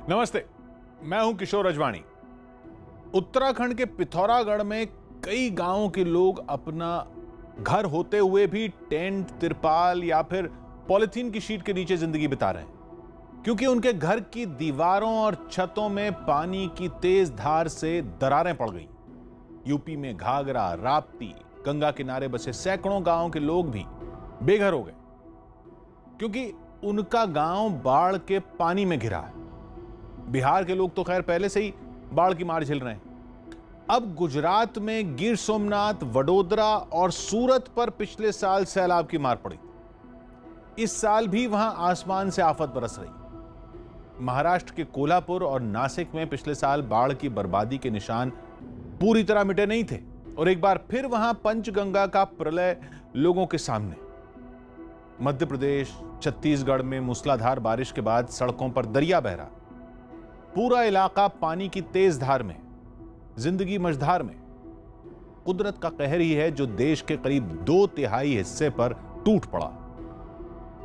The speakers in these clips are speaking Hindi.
नमस्ते, मैं हूं किशोर अजवाणी। उत्तराखंड के पिथौरागढ़ में कई गांवों के लोग अपना घर होते हुए भी टेंट, तिरपाल या फिर पॉलिथीन की शीट के नीचे जिंदगी बिता रहे हैं, क्योंकि उनके घर की दीवारों और छतों में पानी की तेज धार से दरारें पड़ गई। यूपी में घाघरा, राप्ती, गंगा किनारे बसे सैकड़ों गांवों के लोग भी बेघर हो गए, क्योंकि उनका गांव बाढ़ के पानी में घिरा है। बिहार के लोग तो खैर पहले से ही बाढ़ की मार झेल रहे हैं। अब गुजरात में गिर सोमनाथ, वडोदरा और सूरत पर पिछले साल सैलाब की मार पड़ी। इस साल भी वहां आसमान से आफत बरस रही। महाराष्ट्र के कोल्हापुर और नासिक में पिछले साल बाढ़ की बर्बादी के निशान पूरी तरह मिटे नहीं थे, और एक बार फिर वहां पंचगंगा का प्रलय लोगों के सामने। मध्य प्रदेश, छत्तीसगढ़ में मूसलाधार बारिश के बाद सड़कों पर दरिया बह रहा। पूरा इलाका पानी की तेज धार में, जिंदगी मझधार में। कुदरत का कहर ही है जो देश के करीब 2/3 हिस्से पर टूट पड़ा।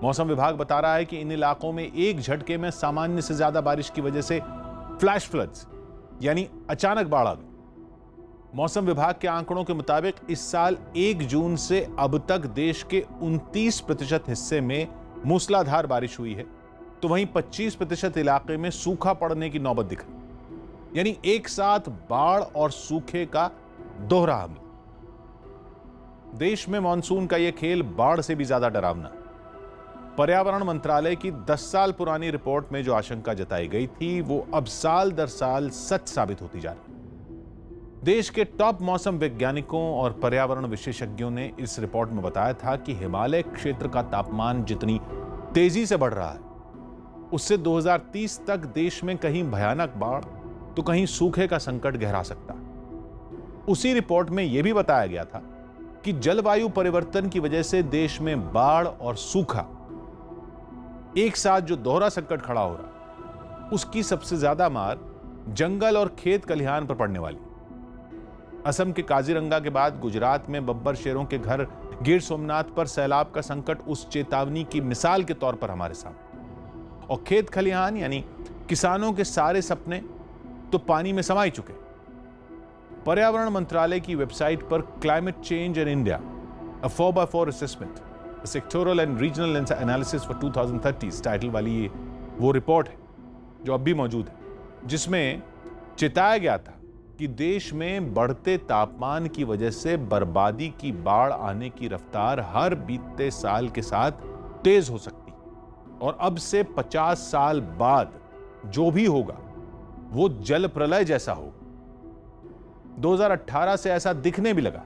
मौसम विभाग बता रहा है कि इन इलाकों में एक झटके में सामान्य से ज्यादा बारिश की वजह से फ्लैश फ्लड्स यानी अचानक बाढ़ आ गई। मौसम विभाग के आंकड़ों के मुताबिक इस साल 1 जून से अब तक देश के 29% हिस्से में मूसलाधार बारिश हुई है, तो वहीं 25% इलाके में सूखा पड़ने की नौबत दिख रही। यानी एक साथ बाढ़ और सूखे का दोहरा हमला। देश में मानसून का यह खेल बाढ़ से भी ज्यादा डरावना। पर्यावरण मंत्रालय की 10 साल पुरानी रिपोर्ट में जो आशंका जताई गई थी, वो अब साल दर साल सच साबित होती जा रही। देश के टॉप मौसम वैज्ञानिकों और पर्यावरण विशेषज्ञों ने इस रिपोर्ट में बताया था कि हिमालय क्षेत्र का तापमान जितनी तेजी से बढ़ रहा है, उससे 2030 तक देश में कहीं भयानक बाढ़ तो कहीं सूखे का संकट गहरा सकता। उसी रिपोर्ट में यह भी बताया गया था कि जलवायु परिवर्तन की वजह से देश में बाढ़ और सूखा एक साथ जो दोहरा संकट खड़ा हो रहा, उसकी सबसे ज्यादा मार जंगल और खेत खलिहान पर पड़ने वाली। असम के काजीरंगा के बाद गुजरात में बब्बर शेरों के घर गिर सोमनाथ पर सैलाब का संकट उस चेतावनी की मिसाल के तौर पर हमारे सामने। और खेत खलिहान यानी किसानों के सारे सपने तो पानी में समाई चुके। पर्यावरण मंत्रालय की वेबसाइट पर climate change in India, a 4x4 assessment, sectoral and regional analysis for 2030 title वाली ये वो रिपोर्ट है जो अब भी मौजूद है, जिसमें चेताया गया था कि देश में बढ़ते तापमान की वजह से बर्बादी की बाढ़ आने की रफ्तार हर बीतते साल के साथ तेज हो सकती, और अब से 50 साल बाद जो भी होगा वो जल प्रलय जैसा होगा। 2018 से ऐसा दिखने भी लगा।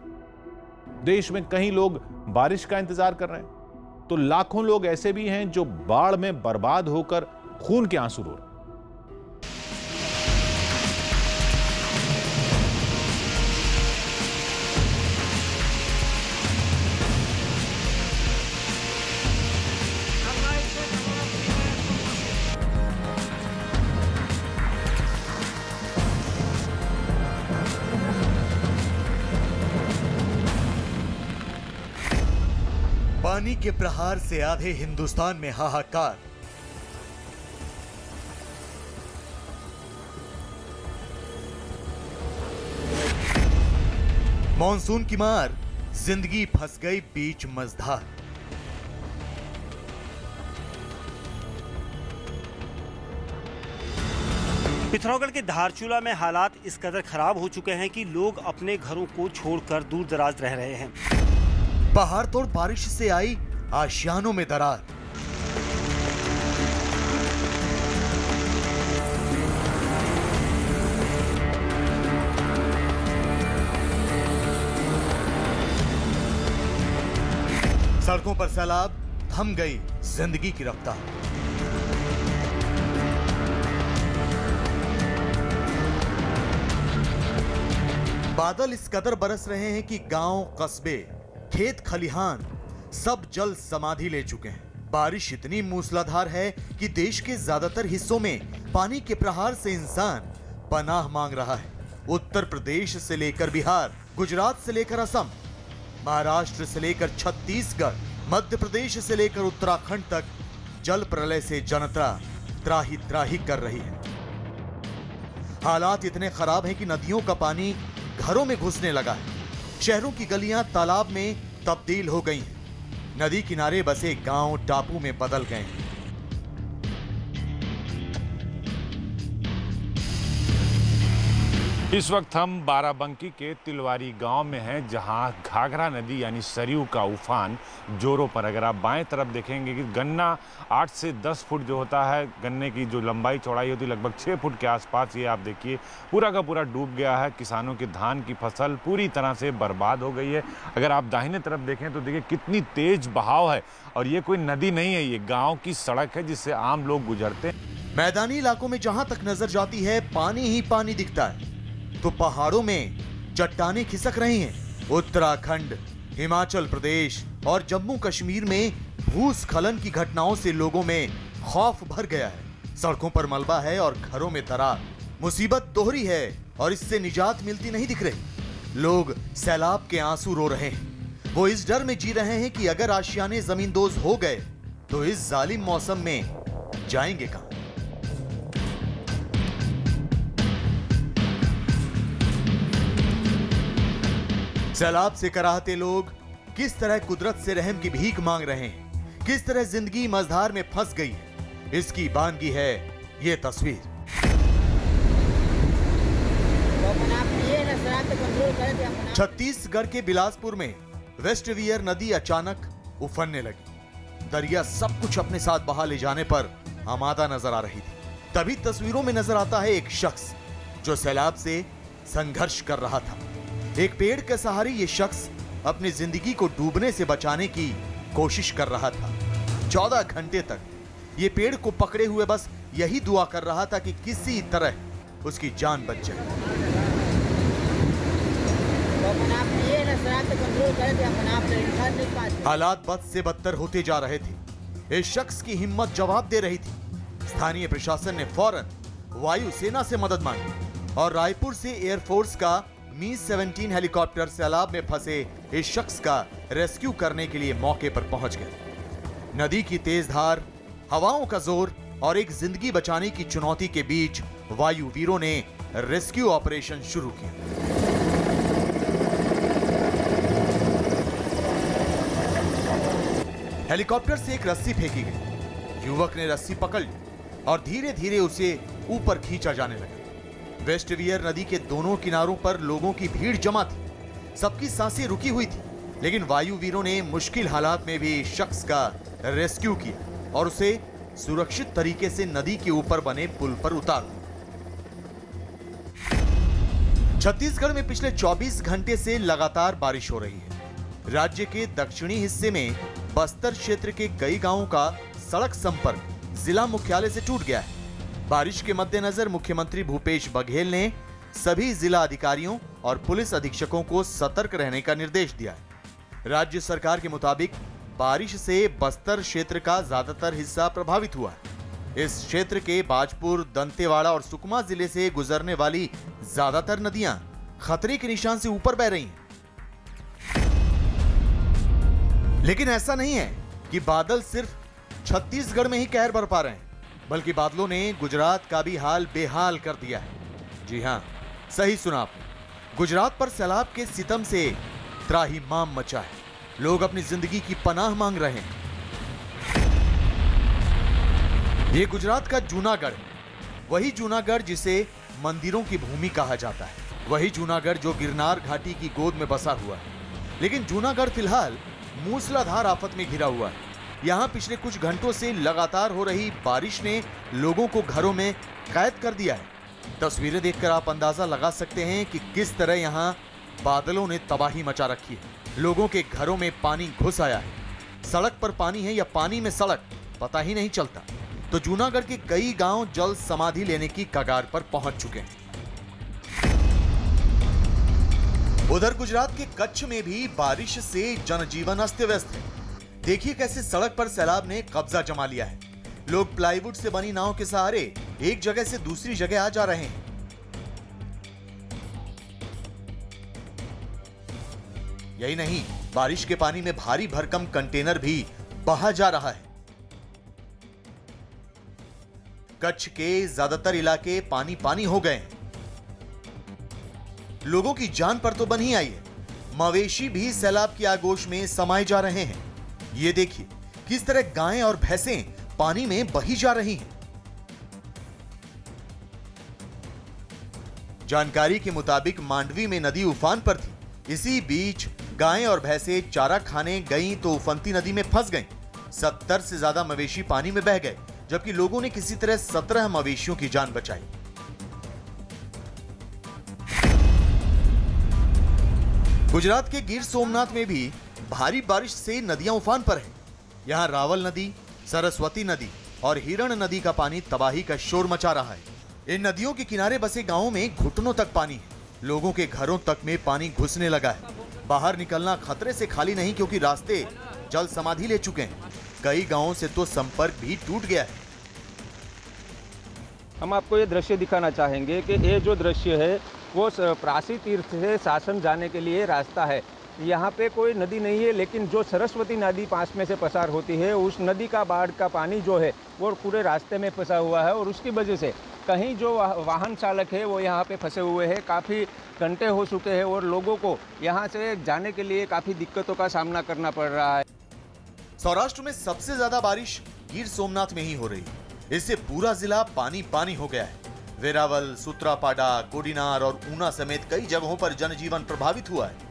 देश में कई लोग बारिश का इंतजार कर रहे हैं, तो लाखों लोग ऐसे भी हैं जो बाढ़ में बर्बाद होकर खून के आंसू रो रहे हैं। पानी के प्रहार से आधे हिंदुस्तान में हाहाकार। मॉनसून की मार, जिंदगी फंस गई बीच मझधार। पिथौरागढ़ के धारचूला में हालात इस कदर खराब हो चुके हैं कि लोग अपने घरों को छोड़कर दूर दराज रह रहे हैं। पहाड़ तोड़ बारिश से आई आशियानों में दरार। सड़कों पर सैलाब, थम गई जिंदगी की रफ्तार। बादल इस कदर बरस रहे हैं कि गांव, कस्बे, खेत खलिहान सब जल समाधि ले चुके हैं। बारिश इतनी मूसलाधार है कि देश के ज्यादातर हिस्सों में पानी के प्रहार से इंसान पनाह मांग रहा है। उत्तर प्रदेश से लेकर बिहार, गुजरात से लेकर असम, महाराष्ट्र से लेकर छत्तीसगढ़, मध्य प्रदेश से लेकर उत्तराखंड तक जल प्रलय से जनता त्राही त्राही कर रही है। हालात इतने खराब हैं कि नदियों का पानी घरों में घुसने लगा है। शहरों की गलियां तालाब में तब्दील हो गई हैं। नदी किनारे बसे गांव टापू में बदल गए हैं। इस वक्त हम बाराबंकी के तिलवारी गांव में हैं, जहां घाघरा नदी यानी सरयू का उफान जोरों पर। अगर आप बाएं तरफ देखेंगे कि गन्ना 8 से 10 फुट जो होता है, गन्ने की जो लंबाई चौड़ाई होती है लगभग 6 फुट के आसपास, ये आप देखिए पूरा का पूरा डूब गया है। किसानों की धान की फसल पूरी तरह से बर्बाद हो गई है। अगर आप दाहिने तरफ देखें तो देखिए कितनी तेज बहाव है, और ये कोई नदी नहीं है, ये गाँव की सड़क है जिससे आम लोग गुजरते हैं। मैदानी इलाकों में जहां तक नजर जाती है पानी ही पानी दिखता है, तो पहाड़ों में चट्टानें खिसक रही हैं। उत्तराखंड, हिमाचल प्रदेश और जम्मू कश्मीर में भूस्खलन की घटनाओं से लोगों में खौफ भर गया है। सड़कों पर मलबा है और घरों में दरार। मुसीबत दोहरी है और इससे निजात मिलती नहीं दिख रही। लोग सैलाब के आंसू रो रहे हैं। वो इस डर में जी रहे हैं कि अगर आशियाने जमींदोज हो गए तो इस जालिम मौसम में जाएंगे कहां। सैलाब से कराहते लोग किस तरह कुदरत से रहम की भीख मांग रहे हैं, किस तरह जिंदगी मझधार में फंस गई है, इसकी बानगी है ये तस्वीर। छत्तीसगढ़ के बिलासपुर में वेस्ट वियर नदी अचानक उफनने लगी। दरिया सब कुछ अपने साथ बहा ले जाने पर आमादा नजर आ रही थी। तभी तस्वीरों में नजर आता है एक शख्स जो सैलाब से संघर्ष कर रहा था। एक पेड़ के सहारे ये शख्स अपनी जिंदगी को डूबने से बचाने की कोशिश कर रहा था। 14 घंटे तक ये पेड़ को पकड़े हुए बस यही दुआ कर रहा था कि किसी तरह उसकी जान बच जाए। हालात बद से बदतर होते जा रहे थे। इस शख्स की हिम्मत जवाब दे रही थी। स्थानीय प्रशासन ने फौरन वायुसेना से मदद मांगी और रायपुर से एयरफोर्स का मी-17 हेलीकॉप्टर सैलाब में फंसे इस शख्स का रेस्क्यू करने के लिए मौके पर पहुंच गए। नदी की तेज धार, हवाओं का जोर और एक जिंदगी बचाने की चुनौती के बीच वायु वीरों ने रेस्क्यू ऑपरेशन शुरू किया। हेलीकॉप्टर से एक रस्सी फेंकी गई। युवक ने रस्सी पकड़ ली और धीरे धीरे उसे ऊपर खींचा जाने लगा। वेस्ट वियर नदी के दोनों किनारों पर लोगों की भीड़ जमा थी। सबकी सांसें रुकी हुई थी, लेकिन वायु वीरों ने मुश्किल हालात में भी शख्स का रेस्क्यू किया और उसे सुरक्षित तरीके से नदी के ऊपर बने पुल पर उतार दिया। छत्तीसगढ़ में पिछले 24 घंटे से लगातार बारिश हो रही है। राज्य के दक्षिणी हिस्से में बस्तर क्षेत्र के कई गांवों का सड़क संपर्क जिला मुख्यालय से टूट गया है। बारिश के मद्देनजर मुख्यमंत्री भूपेश बघेल ने सभी जिला अधिकारियों और पुलिस अधीक्षकों को सतर्क रहने का निर्देश दिया है। राज्य सरकार के मुताबिक बारिश से बस्तर क्षेत्र का ज्यादातर हिस्सा प्रभावित हुआ है। इस क्षेत्र के बाजपुर, दंतेवाड़ा और सुकमा जिले से गुजरने वाली ज्यादातर नदियां खतरे के निशान से ऊपर बह रही हैं। लेकिन ऐसा नहीं है कि बादल सिर्फ छत्तीसगढ़ में ही कहर बरपा रहे हैं, बल्कि बादलों ने गुजरात का भी हाल बेहाल कर दिया है। जी हां, सही सुना आपने। गुजरात पर सैलाब के सितम से त्राहिमाम मचा है। लोग अपनी जिंदगी की पनाह मांग रहे हैं। ये गुजरात का जूनागढ़ है। वही जूनागढ़ जिसे मंदिरों की भूमि कहा जाता है। वही जूनागढ़ जो गिरनार घाटी की गोद में बसा हुआ है। लेकिन जूनागढ़ फिलहाल मूसलाधार आफत में घिरा हुआ है। यहाँ पिछले कुछ घंटों से लगातार हो रही बारिश ने लोगों को घरों में कैद कर दिया है। तस्वीरें देखकर आप अंदाजा लगा सकते हैं कि किस तरह यहाँ बादलों ने तबाही मचा रखी है। लोगों के घरों में पानी घुस आया है। सड़क पर पानी है या पानी में सड़क, पता ही नहीं चलता। तो जूनागढ़ के कई गांव जल समाधि लेने की कगार पर पहुंच चुके हैं। उधर गुजरात के कच्छ में भी बारिश से जनजीवन अस्त व्यस्त है। देखिए कैसे सड़क पर सैलाब ने कब्जा जमा लिया है। लोग प्लाईवुड से बनी नाव के सहारे एक जगह से दूसरी जगह आ जा रहे हैं। यही नहीं, बारिश के पानी में भारी भरकम कंटेनर भी बहा जा रहा है। कच्छ के ज्यादातर इलाके पानी पानी हो गए हैं। लोगों की जान पर तो बन ही आई है, मवेशी भी सैलाब की आगोश में समाये जा रहे हैं। ये देखिए किस तरह गायें और भैंसें पानी में बही जा रही हैं। जानकारी के मुताबिक मांडवी में नदी उफान पर थी। इसी बीच गायें और भैंसें चारा खाने गईं तो उफनती नदी में फंस गईं। 70 से ज्यादा मवेशी पानी में बह गए, जबकि लोगों ने किसी तरह 17 मवेशियों की जान बचाई। गुजरात के गिर सोमनाथ में भी भारी बारिश से नदियां उफान पर हैं। यहां रावल नदी, सरस्वती नदी और हिरण नदी का पानी तबाही का शोर मचा रहा है। इन नदियों के किनारे बसे गांवों में घुटनों तक पानी है। लोगों के घरों तक में पानी घुसने लगा है। बाहर निकलना खतरे से खाली नहीं, क्योंकि रास्ते जल समाधि ले चुके हैं। कई गांवों से तो संपर्क भी टूट गया है। हम आपको ये दृश्य दिखाना चाहेंगे कि ये जो दृश्य है वो प्रासी तीर्थ से शासन जाने के लिए रास्ता है। यहाँ पे कोई नदी नहीं है, लेकिन जो सरस्वती नदी पास में से पसार होती है, उस नदी का बाढ़ का पानी जो है वो पूरे रास्ते में फंसा हुआ है। और उसकी वजह से कहीं जो वाहन चालक है वो यहाँ पे फंसे हुए हैं। काफ़ी घंटे हो चुके हैं और लोगों को यहाँ से जाने के लिए काफ़ी दिक्कतों का सामना करना पड़ रहा है। सौराष्ट्र में सबसे ज्यादा बारिश गिर सोमनाथ में ही हो रही है। इससे पूरा जिला पानी पानी हो गया है। वेरावल, सूत्रापाड़ा, कोडिनार और ऊना समेत कई जगहों पर जनजीवन प्रभावित हुआ है।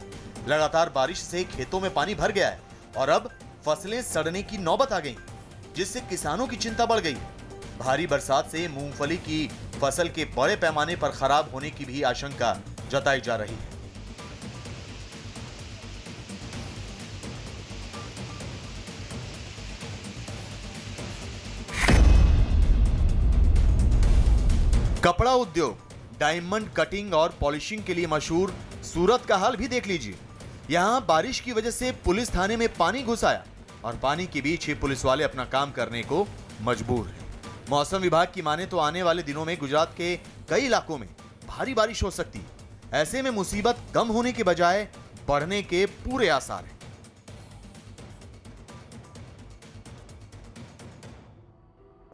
लगातार बारिश से खेतों में पानी भर गया है और अब फसलें सड़ने की नौबत आ गई, जिससे किसानों की चिंता बढ़ गई। भारी बरसात से मूंगफली की फसल के बड़े पैमाने पर खराब होने की भी आशंका जताई जा रही है। कपड़ा उद्योग, डायमंड कटिंग और पॉलिशिंग के लिए मशहूर सूरत का हाल भी देख लीजिए। यहां बारिश की वजह से पुलिस थाने में पानी घुस आया और पानी के बीच ही पुलिस वाले अपना काम करने को मजबूर हैं। मौसम विभाग की माने तो आने वाले दिनों में गुजरात के कई इलाकों में भारी बारिश हो सकती है। ऐसे में मुसीबत कम होने के बजाय बढ़ने के पूरे आसार हैं।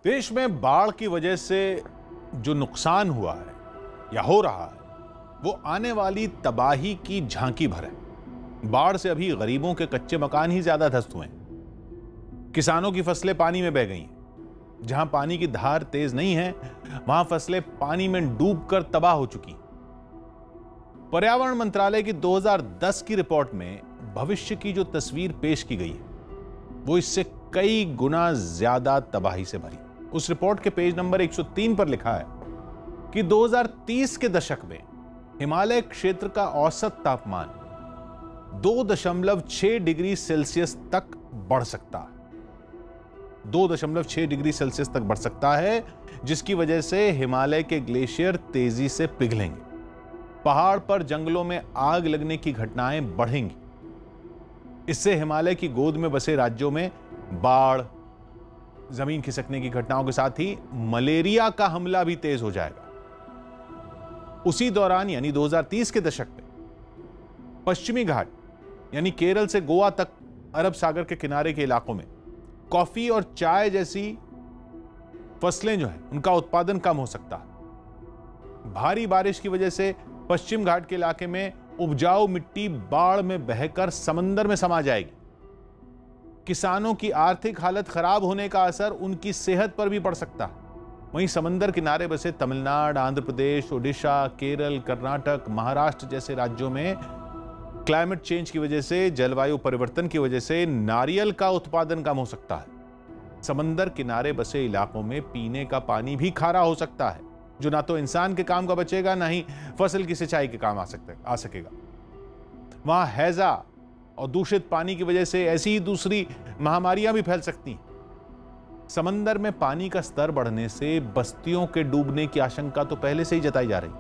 देश में बाढ़ की वजह से जो नुकसान हुआ है या हो रहा है, वो आने वाली तबाही की झांकी भर है। बाढ़ से अभी गरीबों के कच्चे मकान ही ज्यादा ध्वस्त हुए हैं। किसानों की फसलें पानी में बह गई हैं। जहां पानी की धार तेज नहीं है, वहां फसलें पानी में डूबकर तबाह हो चुकी। पर्यावरण मंत्रालय की 2010 की रिपोर्ट में भविष्य की जो तस्वीर पेश की गई है, वो इससे कई गुना ज्यादा तबाही से भरी। उस रिपोर्ट के पेज नंबर 103 पर लिखा है कि 2030 के दशक में हिमालय क्षेत्र का औसत तापमान 2.6 डिग्री सेल्सियस तक बढ़ सकता है। 2.6 डिग्री सेल्सियस तक बढ़ सकता है, जिसकी वजह से हिमालय के ग्लेशियर तेजी से पिघलेंगे। पहाड़ पर जंगलों में आग लगने की घटनाएं बढ़ेंगी। इससे हिमालय की गोद में बसे राज्यों में बाढ़, जमीन खिसकने की घटनाओं के साथ ही मलेरिया का हमला भी तेज हो जाएगा। उसी दौरान यानी 2030 के दशक में पश्चिमी घाट यानी केरल से गोवा तक अरब सागर के किनारे के इलाकों में कॉफी और चाय जैसी फसलें जो हैं, उनका उत्पादन कम हो सकता है। भारी बारिश की वजह से पश्चिम घाट के इलाके में उपजाऊ मिट्टी बाढ़ में बहकर समंदर में समा जाएगी। किसानों की आर्थिक हालत खराब होने का असर उनकी सेहत पर भी पड़ सकता है। वहीं समंदर किनारे बसे तमिलनाडु, आंध्र प्रदेश, ओडिशा, केरल, कर्नाटक, महाराष्ट्र जैसे राज्यों में क्लाइमेट चेंज की वजह से, जलवायु परिवर्तन की वजह से नारियल का उत्पादन कम हो सकता है। समंदर किनारे बसे इलाकों में पीने का पानी भी खारा हो सकता है, जो ना तो इंसान के काम का बचेगा, ना ही फसल की सिंचाई के काम आ सकेगा। वहां हैजा और दूषित पानी की वजह से ऐसी ही दूसरी महामारियां भी फैल सकती हैं। समंदर में पानी का स्तर बढ़ने से बस्तियों के डूबने की आशंका तो पहले से ही जताई जा रही।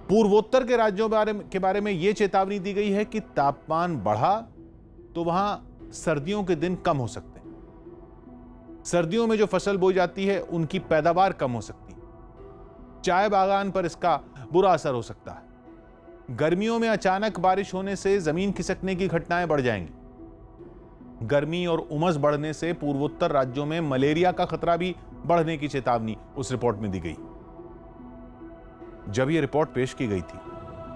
पूर्वोत्तर के राज्यों के बारे में यह चेतावनी दी गई है कि तापमान बढ़ा तो वहां सर्दियों के दिन कम हो सकते हैं। सर्दियों में जो फसल बोई जाती है, उनकी पैदावार कम हो सकती है। चाय बागान पर इसका बुरा असर हो सकता है। गर्मियों में अचानक बारिश होने से जमीन खिसकने की घटनाएं बढ़ जाएंगी। गर्मी और उमस बढ़ने से पूर्वोत्तर राज्यों में मलेरिया का खतरा भी बढ़ने की चेतावनी उस रिपोर्ट में दी गई। जब यह रिपोर्ट पेश की गई थी,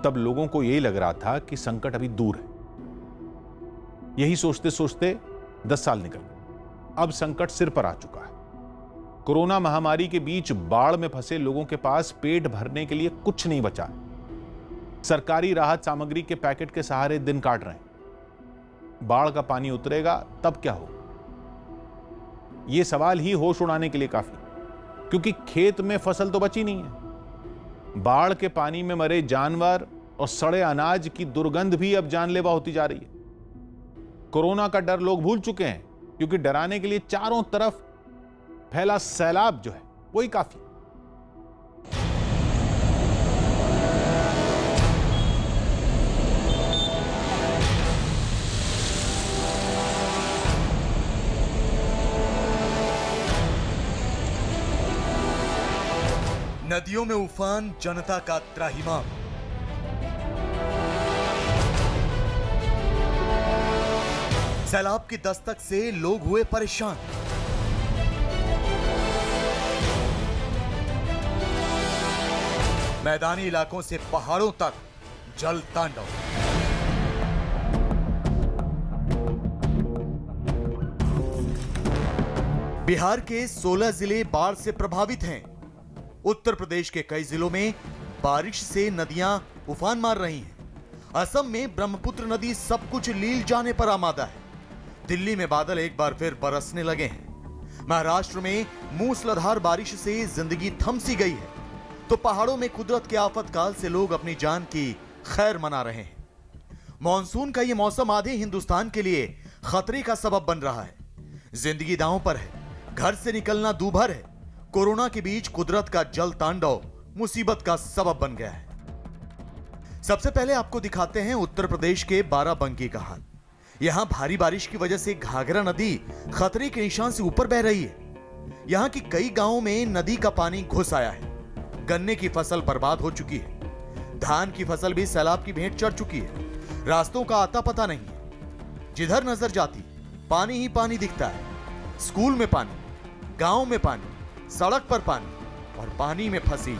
तब लोगों को यही लग रहा था कि संकट अभी दूर है। यही सोचते सोचते 10 साल निकल गए। अब संकट सिर पर आ चुका है। कोरोना महामारी के बीच बाढ़ में फंसे लोगों के पास पेट भरने के लिए कुछ नहीं बचा है। सरकारी राहत सामग्री के पैकेट के सहारे दिन काट रहे हैं। बाढ़ का पानी उतरेगा तब क्या हो? यह सवाल ही होश उड़ाने के लिए काफी, क्योंकि खेत में फसल तो बची नहीं है। बाढ़ के पानी में मरे जानवर और सड़े अनाज की दुर्गंध भी अब जानलेवा होती जा रही है। कोरोना का डर लोग भूल चुके हैं, क्योंकि डराने के लिए चारों तरफ फैला सैलाब जो है वही काफी। नदियों में उफान, जनता का त्राहिमाम। सैलाब की दस्तक से लोग हुए परेशान। मैदानी इलाकों से पहाड़ों तक जल तांडव। बिहार के 16 जिले बाढ़ से प्रभावित हैं। उत्तर प्रदेश के कई जिलों में बारिश से नदियां उफान मार रही हैं। असम में ब्रह्मपुत्र नदी सब कुछ लील जाने पर आमादा है। दिल्ली में बादल एक बार फिर बरसने लगे हैं। महाराष्ट्र में मूसलाधार बारिश से जिंदगी थम सी गई है, तो पहाड़ों में कुदरत के आफतकाल से लोग अपनी जान की खैर मना रहे हैं। मॉनसून का यह मौसम आधे हिंदुस्तान के लिए खतरे का सबब बन रहा है। जिंदगी दांव पर है, घर से निकलना दूभर है। कोरोना के बीच कुदरत का जल तांडव मुसीबत का सबब बन गया है। सबसे पहले आपको दिखाते हैं उत्तर प्रदेश के बाराबंकी का हाल। यहां भारी बारिश की वजह से घाघरा नदी खतरे के निशान से ऊपर बह रही है। यहां की कई गांवों में नदी का पानी घुस आया है। गन्ने की फसल बर्बाद हो चुकी है। धान की फसल भी सैलाब की भेंट चढ़ चुकी है। रास्तों का आता पता नहीं है। जिधर नजर जाती पानी ही पानी दिखता है। स्कूल में पानी, गांव में पानी, सड़क पर पानी और पानी में फंसी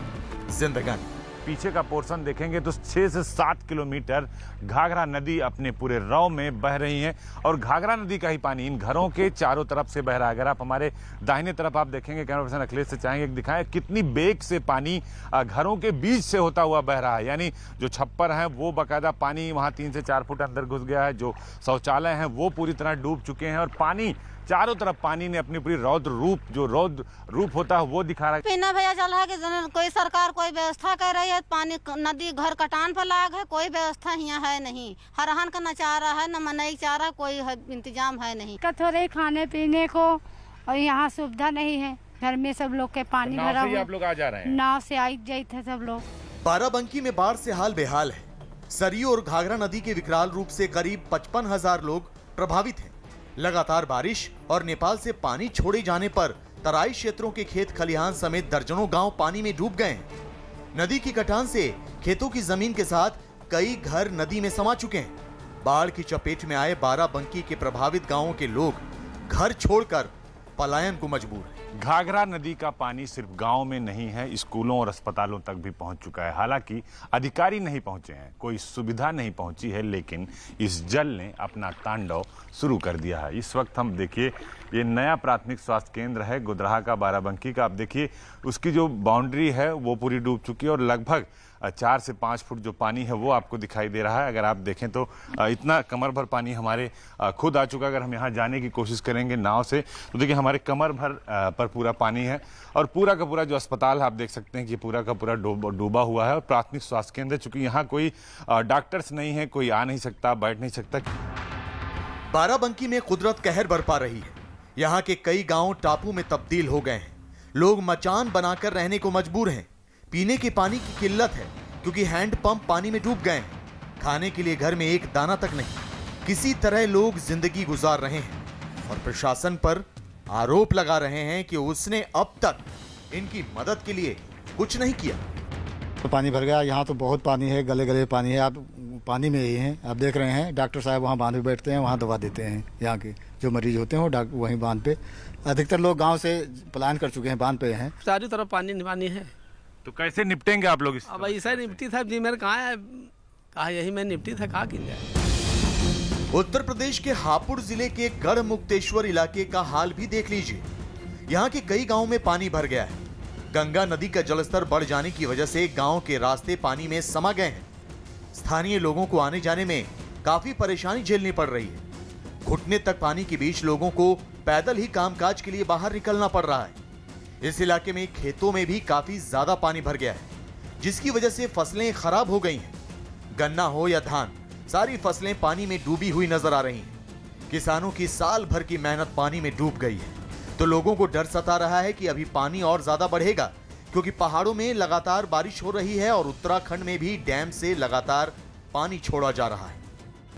जिंदगानी। पीछे का पोर्शन देखेंगे तो 6 से 7 किलोमीटर घाघरा नदी अपने पूरे रौ में बह रही है और घाघरा नदी का ही पानी इन घरों के चारों तरफ से बह रहा है। अगर आप हमारे दाहिने तरफ आप देखेंगे, कैमरा पर्सन अखिलेश से चाहेंगे कि दिखाएं कितनी बेग से पानी घरों के बीच से होता हुआ बह रहा है। यानी जो छप्पर हैं वो बाकायदा पानी वहां 3 से 4 फुट अंदर घुस गया है। जो शौचालय हैं वो पूरी तरह डूब चुके हैं और पानी चारों तरफ पानी ने अपनी पूरी रौद्र रूप होता है वो दिखा रहा है। पीना भैया चल रहा है कि कोई सरकार कोई व्यवस्था कर रही है। पानी नदी घर कटान पर लाग है, कोई व्यवस्था यहाँ है नहीं। हरहन का न चारा है न मनई चारा, कोई इंतजाम है नहीं। थोड़े खाने पीने को और यहाँ सुविधा नहीं है। घर में सब लोग के पानी भरा हुआ। आप लोग आ जा रहे हैं? नाव से आई जाए थे सब लोग। बाराबंकी में बाढ़ से हाल बेहाल है। सरयू और घाघरा नदी के विकराल रूप से करीब 55,000 लोग प्रभावित हैं। लगातार बारिश और नेपाल से पानी छोड़े जाने पर तराई क्षेत्रों के खेत खलिहान समेत दर्जनों गांव पानी में डूब गए हैं। नदी की कटान से खेतों की जमीन के साथ कई घर नदी में समा चुके हैं। बाढ़ की चपेट में आए बाराबंकी के प्रभावित गांवों के लोग घर छोड़कर पलायन को मजबूर है। घाघरा नदी का पानी सिर्फ गांव में नहीं है, स्कूलों और अस्पतालों तक भी पहुंच चुका है। हालांकि अधिकारी नहीं पहुंचे हैं, कोई सुविधा नहीं पहुंची है, लेकिन इस जल ने अपना तांडव शुरू कर दिया है। इस वक्त हम देखिए ये नया प्राथमिक स्वास्थ्य केंद्र है गुदराहा का, बाराबंकी का। आप देखिए उसकी जो बाउंड्री है वो पूरी डूब चुकी है और लगभग 4 से 5 फुट जो पानी है वो आपको दिखाई दे रहा है। अगर आप देखें तो इतना कमर भर पानी हमारे खुद आ चुका है। अगर हम यहाँ जाने की कोशिश करेंगे नाव से तो देखिए हमारे कमर भर पर पूरा पानी है और पूरा का पूरा जो अस्पताल है आप देख सकते हैं कि पूरा का पूरा डूबा हुआ है। और प्राथमिक स्वास्थ्य केंद्र, चूंकि यहाँ कोई डॉक्टर्स नहीं है, कोई आ नहीं सकता, बैठ नहीं सकता। बाराबंकी में कुदरत कहर बरपा रही है। यहाँ के कई गांव टापू में तब्दील हो गए हैं। लोग मचान बनाकर रहने को मजबूर हैं। पीने के पानी की किल्लत है क्योंकि हैंडपंप पानी में डूब गए हैं। खाने के लिए घर में एक दाना तक नहीं। किसी तरह लोग जिंदगी गुजार रहे हैं और प्रशासन पर आरोप लगा रहे हैं कि उसने अब तक इनकी मदद के लिए कुछ नहीं किया। तो पानी भर गया, यहाँ तो बहुत पानी है, गले गले पानी है। आप पानी में ही हैं, आप देख रहे हैं। डॉक्टर साहब वहाँ बांध पे बैठते हैं, वहाँ दवा देते हैं। यहाँ के जो मरीज होते हैं वो वहीं बांध पे, अधिकतर लोग गांव से पलायन कर चुके हैं, बांध पे हैं। चारों तरफ पानी पानी है, तो कैसे निपटेंगे आप लोग इस? अब ऐसा निपटी था जी, मेरे कहा यही मैं निपटी था, कहा किया जाए। उत्तर प्रदेश के हापुड़ जिले के गढ़मुक्तेश्वर इलाके का हाल भी देख लीजिए। यहाँ के कई गांवों में पानी भर गया है। गंगा नदी का जलस्तर बढ़ जाने की वजह से गांव के रास्ते पानी में समा गए हैं। स्थानीय लोगों को आने जाने में काफी परेशानी झेलनी पड़ रही है। घुटने तक पानी के बीच लोगों को पैदल ही कामकाज के लिए बाहर निकलना पड़ रहा है। इस इलाके में खेतों में भी काफी ज्यादा पानी भर गया है, जिसकी वजह से फसलें खराब हो गई हैं। गन्ना हो या धान, सारी फसलें पानी में डूबी हुई नजर आ रही हैं। किसानों की साल भर की मेहनत पानी में डूब गई है, तो लोगों को डर सता रहा है कि अभी पानी और ज्यादा बढ़ेगा, क्योंकि पहाड़ों में लगातार बारिश हो रही है और उत्तराखंड में भी डैम से लगातार पानी छोड़ा जा रहा है।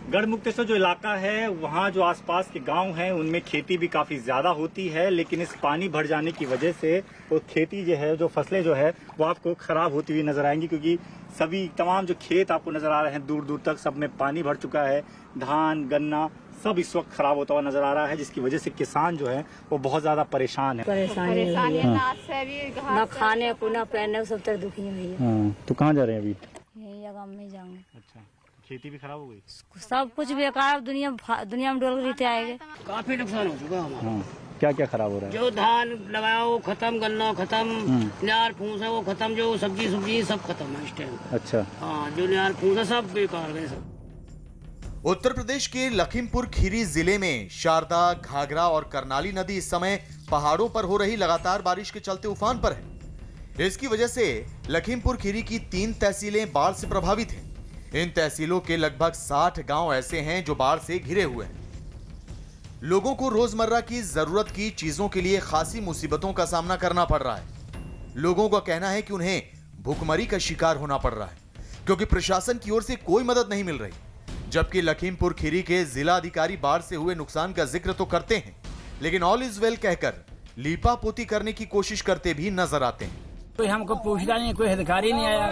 गढ़मुक्तेश्वर जो इलाका है, वहाँ जो आसपास के गांव हैं उनमें खेती भी काफी ज्यादा होती है, लेकिन इस पानी भर जाने की वजह से वो खेती जो है, जो फसलें जो है वो आपको खराब होती हुई नजर आएंगी, क्योंकि सभी तमाम जो खेत आपको नजर आ रहे हैं दूर दूर तक, सब में पानी भर चुका है। धान गन्ना सब इस वक्त खराब होता हुआ नजर आ रहा है, जिसकी वजह से किसान जो है वो बहुत ज्यादा परेशान है। परेशानी ना खाने को ना पहनने को सब तरह दुखी हुई है। तो कहाँ जा रहे हैं अभी? यही जगह में जाऊंगे। अच्छा, खेती भी खराब हो गई, सब कुछ बेकार, दुनिया में डोल रीते आएंगे। काफी नुकसान हो चुका हमारा। क्या क्या खराब हो रहा है? जो धान लगाया वो खत्म, गन्ना खत्म, न्यार फूस है वो खत्म, जो सब्जी सब खत्म है इस टाइम। अच्छा, हाँ, जो न्यार फूस है सब बेकार गए सब। उत्तर प्रदेश के लखीमपुर खीरी जिले में शारदा, घाघरा और करनाली नदी इस समय पहाड़ों पर हो रही लगातार बारिश के चलते उफान पर है। इसकी वजह से लखीमपुर खीरी की 3 तहसीलें बाढ़ से प्रभावित हैं। इन तहसीलों के लगभग 60 गांव ऐसे हैं जो बाढ़ से घिरे हुए हैं। लोगों को रोजमर्रा की जरूरत की चीजों के लिए खासी मुसीबतों का सामना करना पड़ रहा है। लोगों का कहना है कि उन्हें भूखमरी का शिकार होना पड़ रहा है, क्योंकि प्रशासन की ओर से कोई मदद नहीं मिल रही। जबकि लखीमपुर खीरी के जिला अधिकारी बाढ़ से हुए नुकसान का जिक्र तो करते हैं, लेकिन ऑल इज वेल कहकर लीपा पोती करने की कोशिश करते भी नजर आते हैं। कोई हमको पूछता नहीं, कोई अधिकारी नहीं आया,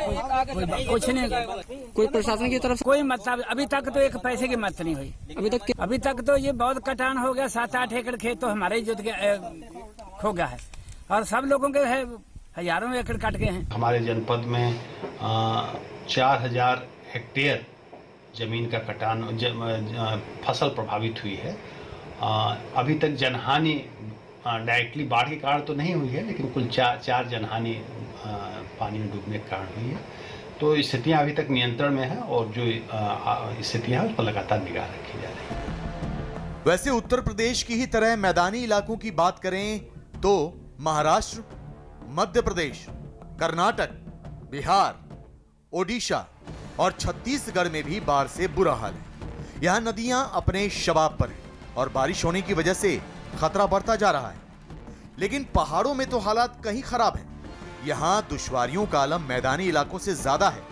कोई कुछ नहीं, कोई प्रशासन की तरफ से कोई मतलब अभी तक तो एक पैसे की मदद नहीं हुई। अभी तक तो ये बहुत कटान हो गया। 7-8 एकड़ खेत तो हमारे ही जुट के खो गया है, और सब लोगों के है हजारों एकड़ कट गए हैं। हमारे जनपद में 4000 हेक्टेयर जमीन का कटान, फसल प्रभावित हुई है। अभी तक जनहानि डायरेक्टली बाढ़ के कारण तो नहीं हुई है, लेकिन कुल 4 जनहानि पानी में डूबने के कारण हुई है। तो स्थितियां अभी तक नियंत्रण में है, और जो स्थितियां हैं उस पर लगातार निगाह रखी जा रही है। वैसे उत्तर प्रदेश की ही तरह मैदानी इलाकों की बात करें तो महाराष्ट्र, मध्य प्रदेश, कर्नाटक, बिहार, ओडिशा और छत्तीसगढ़ में भी बाढ़ से बुरा हाल है। यहाँ नदियां अपने शबाब पर हैं और बारिश होने की वजह से खतरा बढ़ता जा रहा है। लेकिन पहाड़ों में तो हालात कहीं खराब हैं। यहाँ दुश्वारियों का आलम मैदानी इलाकों से ज्यादा है।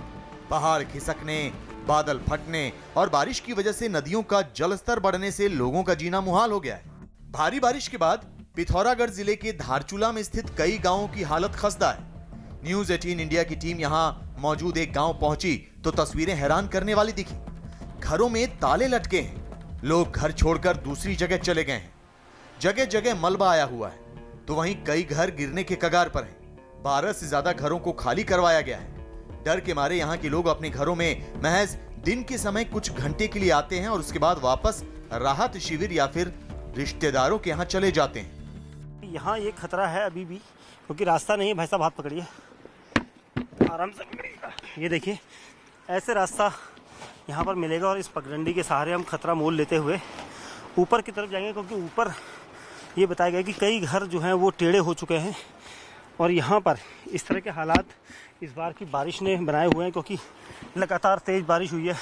पहाड़ खिसकने, बादल फटने और बारिश की वजह से नदियों का जलस्तर बढ़ने से लोगों का जीना मुहाल हो गया है। भारी बारिश के बाद पिथौरागढ़ जिले के धारचूला में स्थित कई गांवों की हालत खस्ता है। न्यूज 18 इंडिया की टीम यहां मौजूद एक गांव पहुंची तो तस्वीरें हैरान करने वाली दिखी। घरों में ताले लटके हैं, लोग घर छोड़कर दूसरी जगह चले गए हैं। जगह जगह मलबा आया हुआ है, तो वहीं कई घर गिरने के कगार पर हैं। 12 से ज्यादा घरों को खाली करवाया गया है। डर के मारे यहाँ के लोग अपने घरों में महज दिन के समय कुछ घंटे के लिए आते हैं और उसके बाद वापस राहत शिविर या फिर रिश्तेदारों के यहाँ चले जाते हैं। यहाँ ये खतरा है अभी भी, क्योंकि रास्ता नहीं है। भाई साहब हाथ पकड़िए, आराम से। ये देखिए, ऐसे रास्ता यहाँ पर मिलेगा और इस पगडंडी के सहारे हम खतरा मोल लेते हुए ऊपर की तरफ जाएंगे, क्योंकि ऊपर ये बताया गया कि कई घर जो हैं वो टेढ़े हो चुके हैं। और यहाँ पर इस तरह के हालात इस बार की बारिश ने बनाए हुए हैं, क्योंकि लगातार तेज़ बारिश हुई है।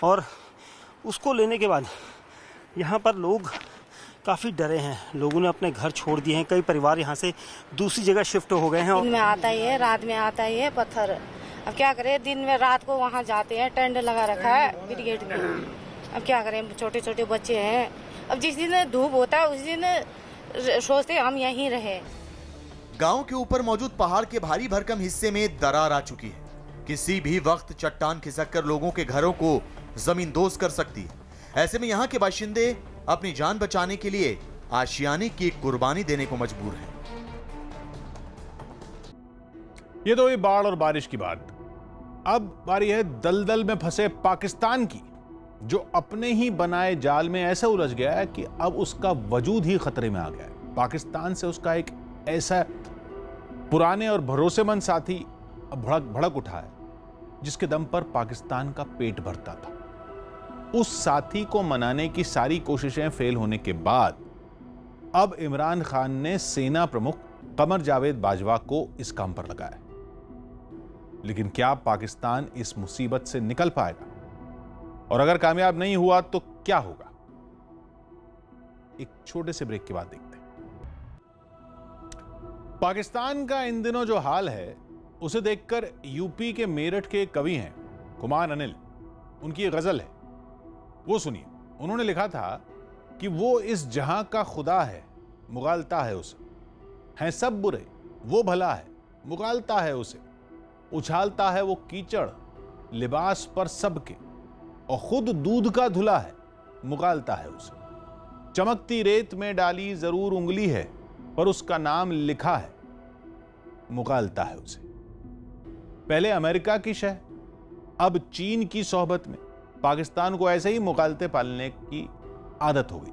और उसको लेने के बाद यहाँ पर लोग काफ़ी डरे हैं। लोगों ने अपने घर छोड़ दिए हैं। कई परिवार यहाँ से दूसरी जगह शिफ्ट हो गए हैं। दिन में आता ही है, रात में आता ही है पत्थर। अब क्या करें, दिन में रात को वहाँ जाते हैं, टेंट लगा रखा है ब्रिगेड में। अब क्या करें, छोटे छोटे बच्चे हैं। अब जिस दिन धूप होता है उस दिन सोचते हम यहीं रहे। गांव के ऊपर मौजूद पहाड़ के भारी भरकम हिस्से में दरार आ चुकी है। किसी भी वक्त चट्टान खिसककर लोगों के घरों को जमींदोज कर सकती है। ऐसे में यहाँ के बाशिंदे अपनी जान बचाने के लिए आशियाने की कुर्बानी देने को मजबूर हैं। ये तो हुई बाढ़ और बारिश की बात। अब बारी है दलदल में फंसे पाकिस्तान की, जो अपने ही बनाए जाल में ऐसा उलझ गया है कि अब उसका वजूद ही खतरे में आ गया है। पाकिस्तान से उसका एक ऐसा पुराने और भरोसेमंद साथी भड़क उठा है जिसके दम पर पाकिस्तान का पेट भरता था। उस साथी को मनाने की सारी कोशिशें फेल होने के बाद अब इमरान खान ने सेना प्रमुख कमर जावेद बाजवा को इस काम पर लगाया। लेकिन क्या पाकिस्तान इस मुसीबत से निकल पाएगा? और अगर कामयाब नहीं हुआ तो क्या होगा? एक छोटे से ब्रेक के बाद देखते हैं। पाकिस्तान का इन दिनों जो हाल है उसे देखकर यूपी के मेरठ के कवि हैं कुमार अनिल, उनकी एक गजल है, वो सुनिए। उन्होंने लिखा था कि वो इस जहां का खुदा है, मुगालता है उसे, हैं सब बुरे वो भला है, मुगालता है उसे, उछालता है वो कीचड़ लिबास पर सबके, और खुद दूध का धुला है, मुगालता है उसे, चमकती रेत में डाली जरूर उंगली है, पर उसका नाम लिखा है, मुगालता है उसे। पहले अमेरिका की शह, अब चीन की सोहबत में पाकिस्तान को ऐसे ही मुगालते पालने की आदत हो गई।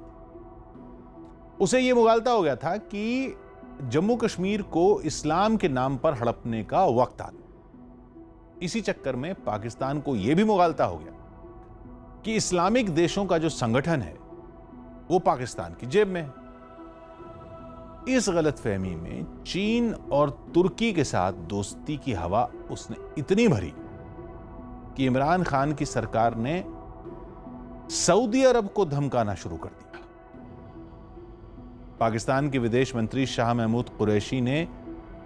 उसे यह मुगालता हो गया था कि जम्मू कश्मीर को इस्लाम के नाम पर हड़पने का वक्त आ गया। इसी चक्कर में पाकिस्तान को यह भी मुगालता हो गया कि इस्लामिक देशों का जो संगठन है वो पाकिस्तान की जेब में है। इस गलतफहमी में चीन और तुर्की के साथ दोस्ती की हवा उसने इतनी भरी कि इमरान खान की सरकार ने सऊदी अरब को धमकाना शुरू कर दिया। पाकिस्तान के विदेश मंत्री शाह महमूद कुरैशी ने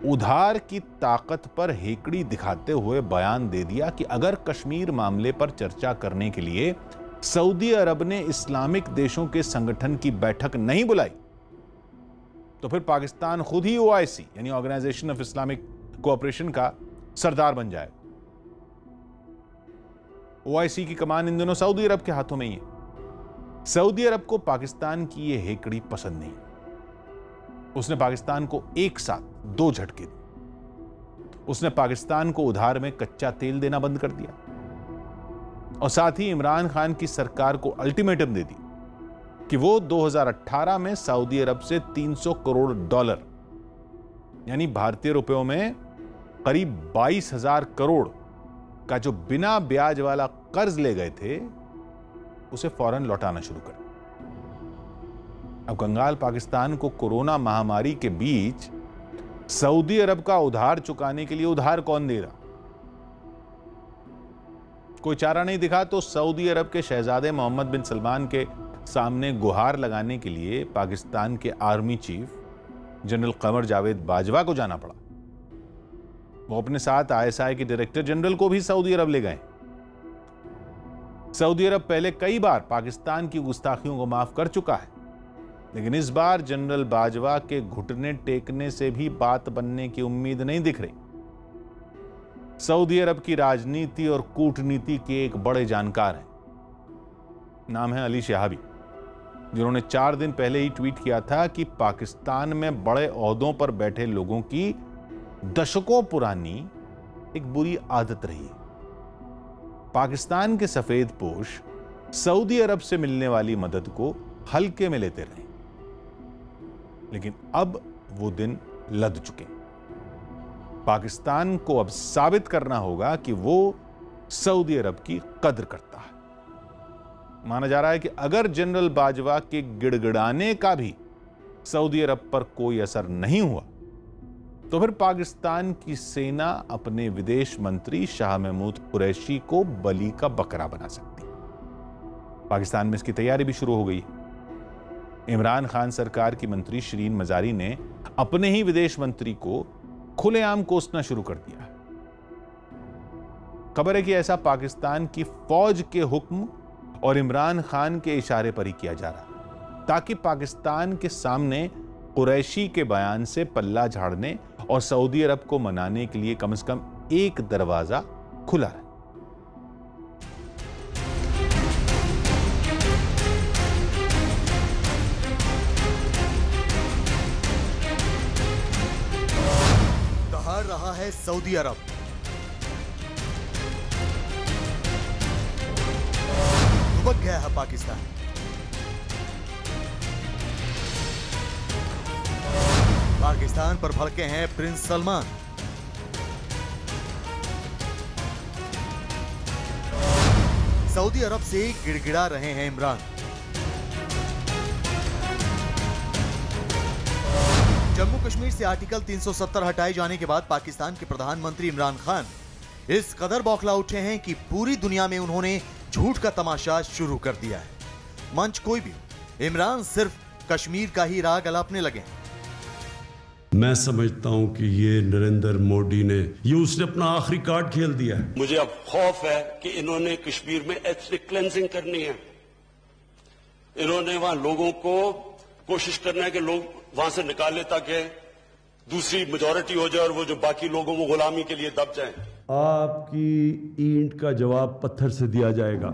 उधार की ताकत पर हेकड़ी दिखाते हुए बयान दे दिया कि अगर कश्मीर मामले पर चर्चा करने के लिए सऊदी अरब ने इस्लामिक देशों के संगठन की बैठक नहीं बुलाई तो फिर पाकिस्तान खुद ही OIC यानी ऑर्गेनाइजेशन ऑफ इस्लामिक कोऑपरेशन का सरदार बन जाएगा। OIC की कमान इन दिनों सऊदी अरब के हाथों में ही है। सऊदी अरब को पाकिस्तान की यह हेकड़ी पसंद नहीं। उसने पाकिस्तान को एक साथ 2 झटके दिए। उसने पाकिस्तान को उधार में कच्चा तेल देना बंद कर दिया और साथ ही इमरान खान की सरकार को अल्टीमेटम दे दी कि वो 2018 में सऊदी अरब से $300 करोड़ यानी भारतीय रुपयों में करीब 22,000 करोड़ का जो बिना ब्याज वाला कर्ज ले गए थे उसे फौरन लौटाना शुरू कर। अब कंगाल पाकिस्तान को कोरोना महामारी के बीच सऊदी अरब का उधार चुकाने के लिए उधार कौन दे रहा? कोई चारा नहीं दिखा तो सऊदी अरब के शहजादे मोहम्मद बिन सलमान के सामने गुहार लगाने के लिए पाकिस्तान के army chief general Qamar Javed Bajwa को जाना पड़ा। वो अपने साथ ISI के डायरेक्टर जनरल को भी सऊदी अरब ले गए। सऊदी अरब पहले कई बार पाकिस्तान की गुस्ताखियों को माफ कर चुका है, लेकिन इस बार जनरल बाजवा के घुटने टेकने से भी बात बनने की उम्मीद नहीं दिख रही। सऊदी अरब की राजनीति और कूटनीति के एक बड़े जानकार हैं, नाम है अली शहाबी, जिन्होंने 4 दिन पहले ही ट्वीट किया था कि पाकिस्तान में बड़े ओहदों पर बैठे लोगों की दशकों पुरानी एक बुरी आदत रही है। पाकिस्तान के सफेद पोश सऊदी अरब से मिलने वाली मदद को हल्के में लेते रहे, लेकिन अब वो दिन लद चुके। पाकिस्तान को अब साबित करना होगा कि वो सऊदी अरब की कद्र करता है। माना जा रहा है कि अगर जनरल बाजवा के गिड़गिड़ाने का भी सऊदी अरब पर कोई असर नहीं हुआ तो फिर पाकिस्तान की सेना अपने विदेश मंत्री शाह महमूद कुरैशी को बलि का बकरा बना सकती। पाकिस्तान में इसकी तैयारी भी शुरू हो गई। इमरान खान सरकार की मंत्री शरीन मजारी ने अपने ही विदेश मंत्री को खुलेआम कोसना शुरू कर दिया। खबर है कि ऐसा पाकिस्तान की फौज के हुक्म और इमरान खान के इशारे पर ही किया जा रहा, ताकि पाकिस्तान के सामने कुरैशी के बयान से पल्ला झाड़ने और सऊदी अरब को मनाने के लिए कम से कम एक दरवाजा खुला रहे। बढ़ रहा है सऊदी अरब। दुबक गया है पाकिस्तान। पाकिस्तान पर भड़के हैं प्रिंस सलमान। सऊदी अरब से गिड़गिड़ा रहे हैं इमरान। जम्मू कश्मीर से आर्टिकल 370 हटाए जाने के बाद पाकिस्तान के प्रधानमंत्री इमरान खान इस कदर बौखला उठे हैं कि पूरी दुनिया में उन्होंने झूठ का तमाशा शुरू कर दिया है। मंच कोई भी, इमरान सिर्फ कश्मीर का ही राग अलापने लगे। मैं समझता हूं कि ये नरेंद्र मोदी ने उसने अपना आखिरी कार्ड खेल दिया है। मुझे अब खौफ है कि इन्होंने कश्मीर में एथनिक क्लेंजिंग करनी है। इन्होंने वहां लोगों को कोशिश करना है कि लोग वहां से निकाल ले ताकि दूसरी मेजॉरिटी हो जाए और वो जो बाकी लोगों को गुलामी के लिए दब जाएं। आपकी ईंट का जवाब पत्थर से दिया जाएगा।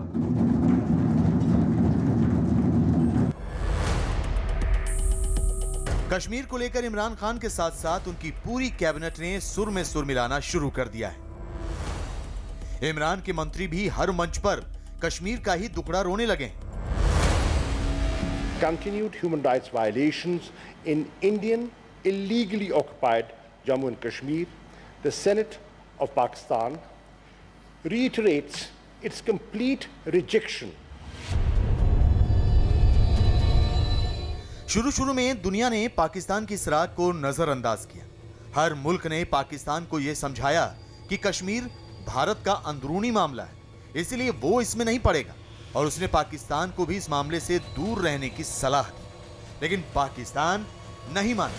कश्मीर को लेकर इमरान खान के साथ साथ उनकी पूरी कैबिनेट ने सुर में सुर मिलाना शुरू कर दिया है। इमरान के मंत्री भी हर मंच पर कश्मीर का ही दुखड़ा रोने लगे। Continued human rights violations in Indian illegally occupied Jammu and Kashmir, the Senate of Pakistan reiterates its complete rejection. शुरू में दुनिया ने पाकिस्तान की इस राग को नजरअंदाज किया। हर मुल्क ने पाकिस्तान को यह समझाया कि कश्मीर भारत का अंदरूनी मामला है, इसलिए वो इसमें नहीं पड़ेगा, और उसने पाकिस्तान को भी इस मामले से दूर रहने की सलाह दी। लेकिन पाकिस्तान नहीं माना।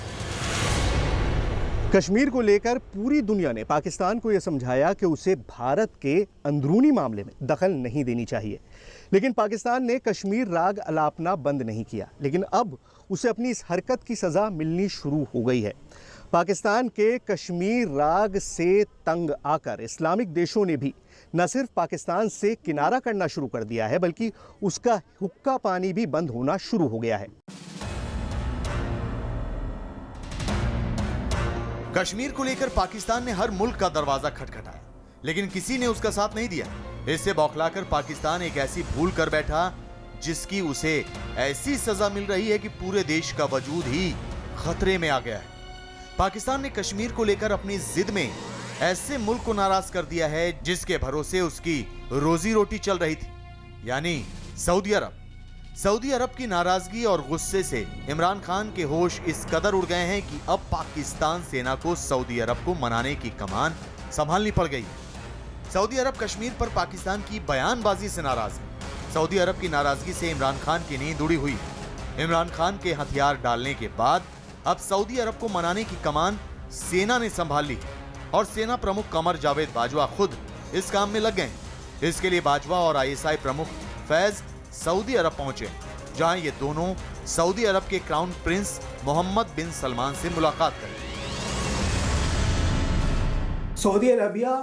कश्मीर को लेकर पूरी दुनिया ने पाकिस्तान को यह समझाया कि उसे भारत के अंदरूनी मामले में दखल नहीं देनी चाहिए, लेकिन पाकिस्तान ने कश्मीर राग अलापना बंद नहीं किया। लेकिन अब उसे अपनी इस हरकत की सज़ा मिलनी शुरू हो गई है। पाकिस्तान के कश्मीर राग से तंग आकर इस्लामिक देशों ने भी न सिर्फ पाकिस्तान से किनारा करना शुरू कर दिया है, बल्कि उसका हुक्का पानी भी बंद होना शुरू हो गया है। कश्मीर को लेकर पाकिस्तान ने हर मुल्क का दरवाजा खटखटाया, लेकिन किसी ने उसका साथ नहीं दिया। इससे बौखलाकर पाकिस्तान एक ऐसी भूल कर बैठा जिसकी उसे ऐसी सजा मिल रही है कि पूरे देश का वजूद ही खतरे में आ गया है। पाकिस्तान ने कश्मीर को लेकर अपनी जिद में ऐसे मुल्क को नाराज कर दिया है जिसके भरोसे उसकी रोजी रोटी चल रही थी, यानी सऊदी अरब। सऊदी अरब की नाराजगी और गुस्से से इमरान खान के होश इस कदर उड़ गए हैं कि अब पाकिस्तान सेना को सऊदी अरब को मनाने की कमान संभालनी पड़ गई। सऊदी अरब कश्मीर पर पाकिस्तान की बयानबाजी से नाराज है। सऊदी अरब की नाराजगी से इमरान खान की नींद उड़ी हुई। इमरान खान के हथियार डालने के बाद अब सऊदी अरब को मनाने की कमान सेना ने संभाल ली और सेना प्रमुख कमर जावेद बाजवा खुद इस काम में लग गए। इसके लिए बाजवा और आईएसआई प्रमुख फैज सऊदी अरब पहुंचे, जहां ये दोनों सऊदी अरब के क्राउन प्रिंस मोहम्मद बिन सलमान से मुलाकात करें। सऊदी अरबिया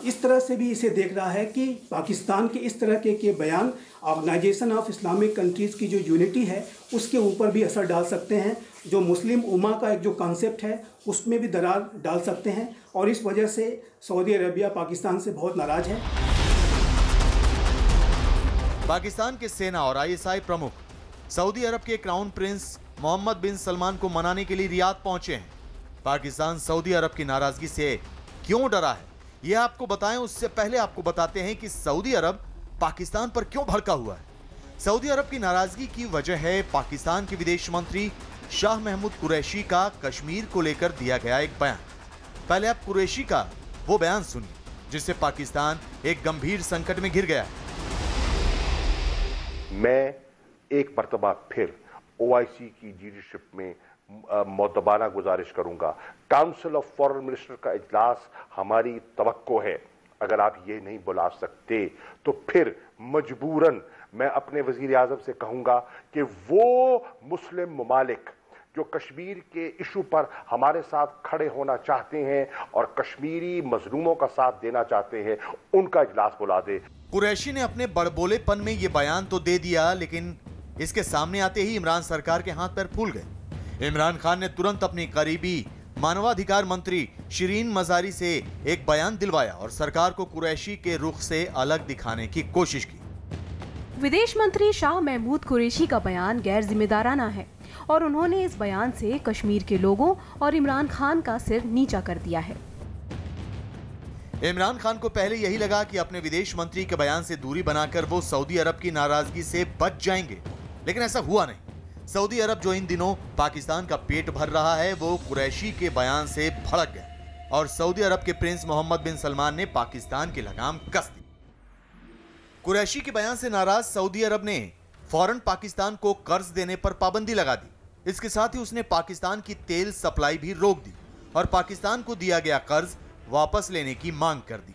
इस तरह से भी इसे देख रहा है कि पाकिस्तान के इस तरह के बयान ऑर्गेनाइजेशन ऑफ इस्लामिक कंट्रीज़ की जो यूनिटी है उसके ऊपर भी असर डाल सकते हैं। जो मुस्लिम उम्मा का एक जो कॉन्सेप्ट है उसमें भी दरार डाल सकते हैं, और इस वजह से सऊदी अरबिया पाकिस्तान से बहुत नाराज है। पाकिस्तान के सेना और आईएसआई प्रमुख सऊदी अरब के क्राउन प्रिंस मोहम्मद बिन सलमान को मनाने के लिए रियाद पहुंचे हैं। पाकिस्तान सऊदी अरब की नाराजगी से क्यों डरा है, यह आपको बताएं उससे पहले आपको बताते हैं कि सऊदी अरब पाकिस्तान पर क्यों भड़का हुआ है। सऊदी अरब की नाराजगी की वजह है पाकिस्तान के विदेश मंत्री शाह महमूद कुरैशी का कश्मीर को लेकर दिया गया एक बयान। पहले आप कुरैशी का वो बयान सुनिए जिससे पाकिस्तान एक गंभीर संकट में घिर गया है। मैं एक मर्तबा फिर ओआईसी की लीडरशिप में मोतबाना गुजारिश करूंगा। काउंसिल ऑफ फॉरेन मिनिस्टर का इजलास हमारी तवक्को है। अगर आप ये नहीं बुला सकते तो फिर मजबूरन मैं अपने वजीर आजम से कहूंगा कि वो मुस्लिम ममालिक जो कश्मीर के इशू पर हमारे साथ खड़े होना चाहते हैं और कश्मीरी मजलूमों का साथ देना चाहते हैं, उनका इजलास बुला दे। कुरैशी ने अपने बड़बोलेपन में ये बयान तो दे दिया, लेकिन इसके सामने आते ही इमरान सरकार के हाथ पैर फूल गए। इमरान खान ने तुरंत अपनी करीबी मानवाधिकार मंत्री शिरीन मजारी से एक बयान दिलवाया और सरकार को कुरैशी के रुख से अलग दिखाने की कोशिश की। विदेश मंत्री शाह महमूद कुरैशी का बयान गैर जिम्मेदाराना है और उन्होंने इस बयान से कश्मीर के लोगों और इमरान खान का सिर नीचा कर दिया है। इमरान खान को पहले यही लगा कि अपने विदेश मंत्री के बयान से दूरी बनाकर वो सऊदी अरब की नाराजगी से बच जाएंगे, लेकिन ऐसा हुआ नहीं। सऊदी अरब जो इन दिनों पाकिस्तान का पेट भर रहा है, वो कुरैशी के बयान से भड़क गया और सऊदी अरब के प्रिंस मोहम्मद बिन सलमान ने पाकिस्तान की लगाम कस दी। कुरैशी के बयान से नाराज सऊदी अरब ने फौरन पाकिस्तान को कर्ज देने पर पाबंदी लगा दी। इसके साथ ही उसने पाकिस्तान की तेल सप्लाई भी रोक दी और पाकिस्तान को दिया गया कर्ज वापस लेने की मांग कर दी।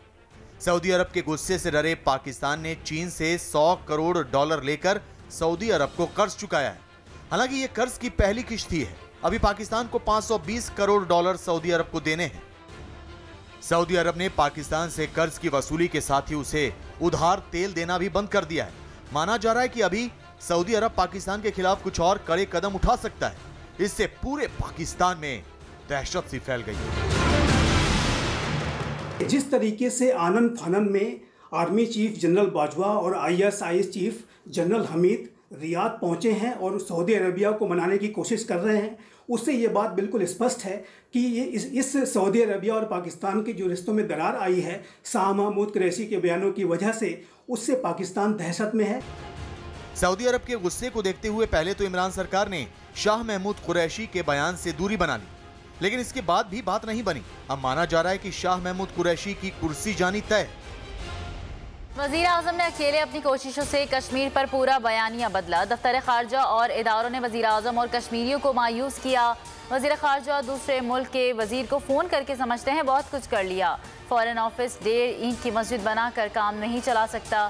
सऊदी अरब के गुस्से से डरे पाकिस्तान ने चीन से 100 करोड़ डॉलर लेकर सऊदी अरब को कर्ज चुकाया है। हालांकि ये कर्ज की पहली किश्त ही है। अभी पाकिस्तान को 520 करोड़ डॉलर सऊदी अरब को देने हैं। सऊदी अरब ने पाकिस्तान से कर्ज की वसूली के साथ ही उसे उधार तेल देना भी बंद कर दिया है। माना जा रहा है कि अभी सऊदी अरब पाकिस्तान के खिलाफ कुछ और कड़े कदम उठा सकता है। इससे पूरे पाकिस्तान में दहशत सी फैल गई है। जिस तरीके से आनन फानन में आर्मी चीफ जनरल बाजवा और ISIS chief general Hamid Riyadh पहुंचे हैं और सऊदी अरबिया को मनाने की कोशिश कर रहे हैं, उससे ये बात बिल्कुल स्पष्ट है कि ये इस सऊदी अरबिया और पाकिस्तान के जो रिश्तों में दरार आई है शाह महमूद कुरैशी के बयानों की वजह से, उससे पाकिस्तान दहशत में है। सऊदी अरब के गुस्से को देखते हुए पहले तो इमरान सरकार ने शाह महमूद कुरैशी के बयान से दूरी बना ली, लेकिन इसके बाद भी बात नहीं बनी। अब माना जा रहा है कि शाह महमूद कुरैशी की कुर्सी जानी तय। वज़ीर आज़म ने अकेले अपनी कोशिशों से कश्मीर पर पूरा बयानिया बदला। दफ्तर खारजा और इदारों ने वज़ीर आज़म और कश्मीरियों को मायूस किया। वज़ीर खारजा दूसरे मुल्क के वज़ीर को फ़ोन करके समझते हैं बहुत कुछ कर लिया। फॉरेन ऑफिस 1.5 ईंट की मस्जिद बनाकर काम नहीं चला सकता।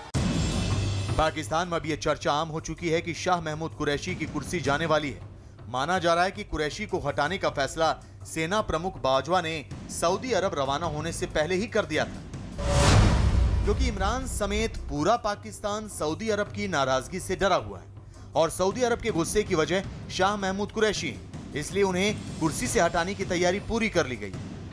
पाकिस्तान में अब यह चर्चा आम हो चुकी है कि शाह महमूद कुरैशी की कुर्सी जाने वाली है। माना जा रहा है कि कुरैशी को हटाने का फैसला सेना प्रमुख बाजवा ने सऊदी अरब रवाना होने से पहले ही कर दिया था, क्योंकि इमरान समेत पूरा पाकिस्तान सऊदी अरब की नाराजगी से डरा हुआ है और सऊदी अरब के गुस्से की वजह शाह महमूद कुरैशी है। इसलिए उन्हें कुर्सी से हटाने की तैयारी पूरी कर ली गई।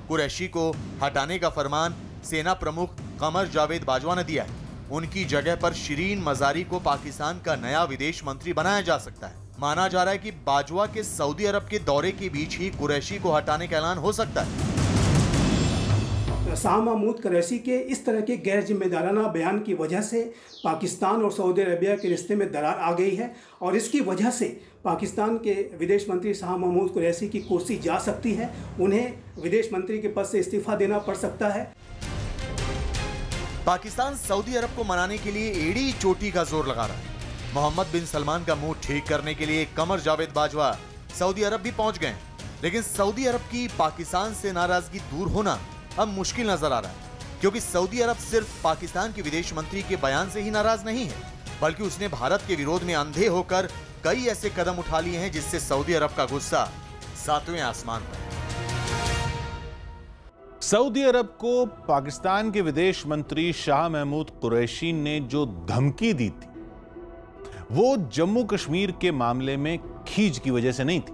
कुरैशी को हटाने का फरमान सेना प्रमुख कमर जावेद बाजवा ने दिया है। उनकी जगह पर शिरीन मजारी को पाकिस्तान का नया विदेश मंत्री बनाया जा सकता है। माना जा रहा है कि बाजवा के सऊदी अरब के दौरे के बीच ही कुरैशी को हटाने का ऐलान हो सकता है। शाह महमूद कुरैशी के इस तरह के गैर जिम्मेदाराना बयान की वजह से पाकिस्तान और सऊदी अरबिया के रिश्ते में दरार आ गई है और इसकी वजह से पाकिस्तान के विदेश मंत्री शाह महमूद कुरैशी की कुर्सी जा सकती है। उन्हें विदेश मंत्री के पद से इस्तीफा देना पड़ सकता है। पाकिस्तान सऊदी अरब को मनाने के लिए एड़ी चोटी का जोर लगा रहा है। मोहम्मद बिन सलमान का मूड ठीक करने के लिए कमर जावेद बाजवा सऊदी अरब भी पहुंच गए, लेकिन सऊदी अरब की पाकिस्तान से नाराजगी दूर होना अब मुश्किल नजर आ रहा है, क्योंकि सऊदी अरब सिर्फ पाकिस्तान के विदेश मंत्री के बयान से ही नाराज नहीं है, बल्कि उसने भारत के विरोध में अंधे होकर कई ऐसे कदम उठा लिए हैं जिससे सऊदी अरब का गुस्सा 7वें आसमान पर है। सऊदी अरब को पाकिस्तान के विदेश मंत्री शाह महमूद कुरैशी ने जो धमकी दी थी, वो जम्मू कश्मीर के मामले में खींच की वजह से नहीं थी।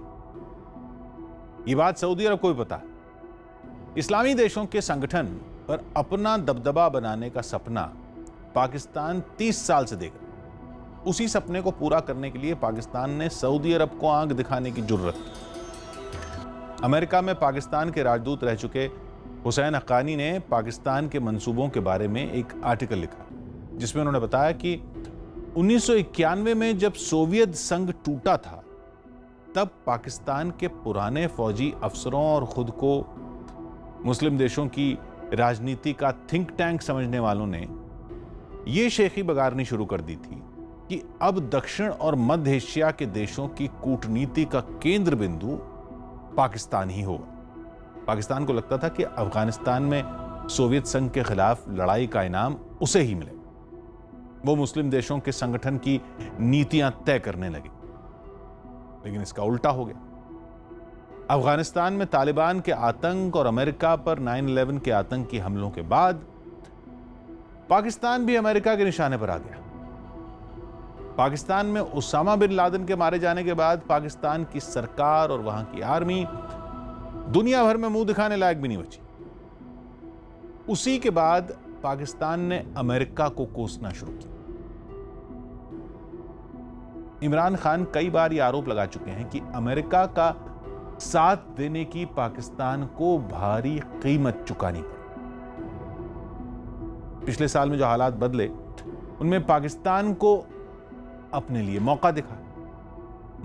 ये बात सऊदी अरब को भी पता है। इस्लामी देशों के संगठन पर अपना दबदबा बनाने का सपना पाकिस्तान 30 साल से देख रहा है। उसी सपने को पूरा करने के लिए पाकिस्तान ने सऊदी अरब को आंख दिखाने की जुर्रत की। अमेरिका में पाकिस्तान के राजदूत रह चुके हुसैन हक्कानी ने पाकिस्तान के मंसूबों के बारे में एक आर्टिकल लिखा, जिसमें उन्होंने बताया कि 1991 में जब सोवियत संघ टूटा था, तब पाकिस्तान के पुराने फौजी अफसरों और खुद को मुस्लिम देशों की राजनीति का थिंक टैंक समझने वालों ने यह शेखी बगारनी शुरू कर दी थी कि अब दक्षिण और मध्य एशिया के देशों की कूटनीति का केंद्र बिंदु पाकिस्तान ही होगा। पाकिस्तान को लगता था कि अफगानिस्तान में सोवियत संघ के खिलाफ लड़ाई का इनाम उसे ही मिले। वो मुस्लिम देशों के संगठन की नीतियां तय करने लगे, लेकिन इसका उल्टा हो गया। अफगानिस्तान में तालिबान के आतंक और अमेरिका पर 9/11 के आतंकी हमलों के बाद पाकिस्तान भी अमेरिका के निशाने पर आ गया। पाकिस्तान में उसामा बिन लादेन के मारे जाने के बाद पाकिस्तान की सरकार और वहां की आर्मी दुनिया भर में मुंह दिखाने लायक भी नहीं बची। उसी के बाद पाकिस्तान ने अमेरिका को कोसना शुरू किया। इमरान खान कई बार यह आरोप लगा चुके हैं कि अमेरिका का साथ देने की पाकिस्तान को भारी कीमत चुकानी पड़ी। पिछले साल में जो हालात बदले उनमें पाकिस्तान को अपने लिए मौका दिखा।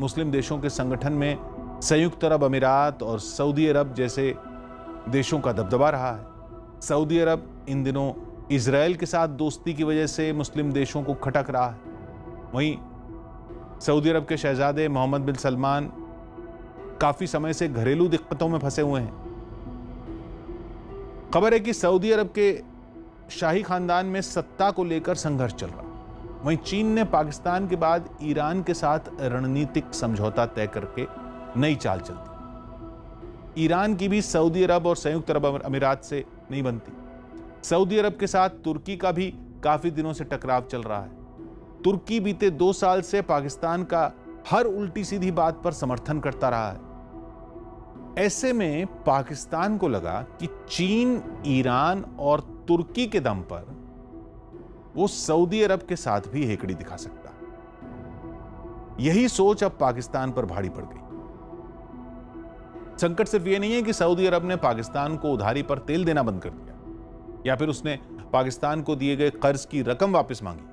मुस्लिम देशों के संगठन में संयुक्त अरब अमीरात और सऊदी अरब जैसे देशों का दबदबा रहा है। सऊदी अरब इन दिनों इजराइल के साथ दोस्ती की वजह से मुस्लिम देशों को खटक रहा है। वहीं सऊदी अरब के शहजादे मोहम्मद बिन सलमान काफी समय से घरेलू दिक्कतों में फंसे हुए हैं। खबर है कि सऊदी अरब के शाही खानदान में सत्ता को लेकर संघर्ष चल रहा है। वहीं चीन ने पाकिस्तान के बाद ईरान के साथ रणनीतिक समझौता तय करके नई चाल चलती। ईरान की भी सऊदी अरब और संयुक्त अरब अमीरात से नहीं बनती। सऊदी अरब के साथ तुर्की का भी काफी दिनों से टकराव चल रहा है। तुर्की बीते 2 साल से पाकिस्तान का हर उल्टी सीधी बात पर समर्थन करता रहा है। ऐसे में पाकिस्तान को लगा कि चीन, ईरान और तुर्की के दम पर वो सऊदी अरब के साथ भी हेकड़ी दिखा सकता। यही सोच अब पाकिस्तान पर भारी पड़ गई। संकट सिर्फ ये नहीं है कि सऊदी अरब ने पाकिस्तान को उधारी पर तेल देना बंद कर दिया या फिर उसने पाकिस्तान को दिए गए कर्ज की रकम वापस मांगी।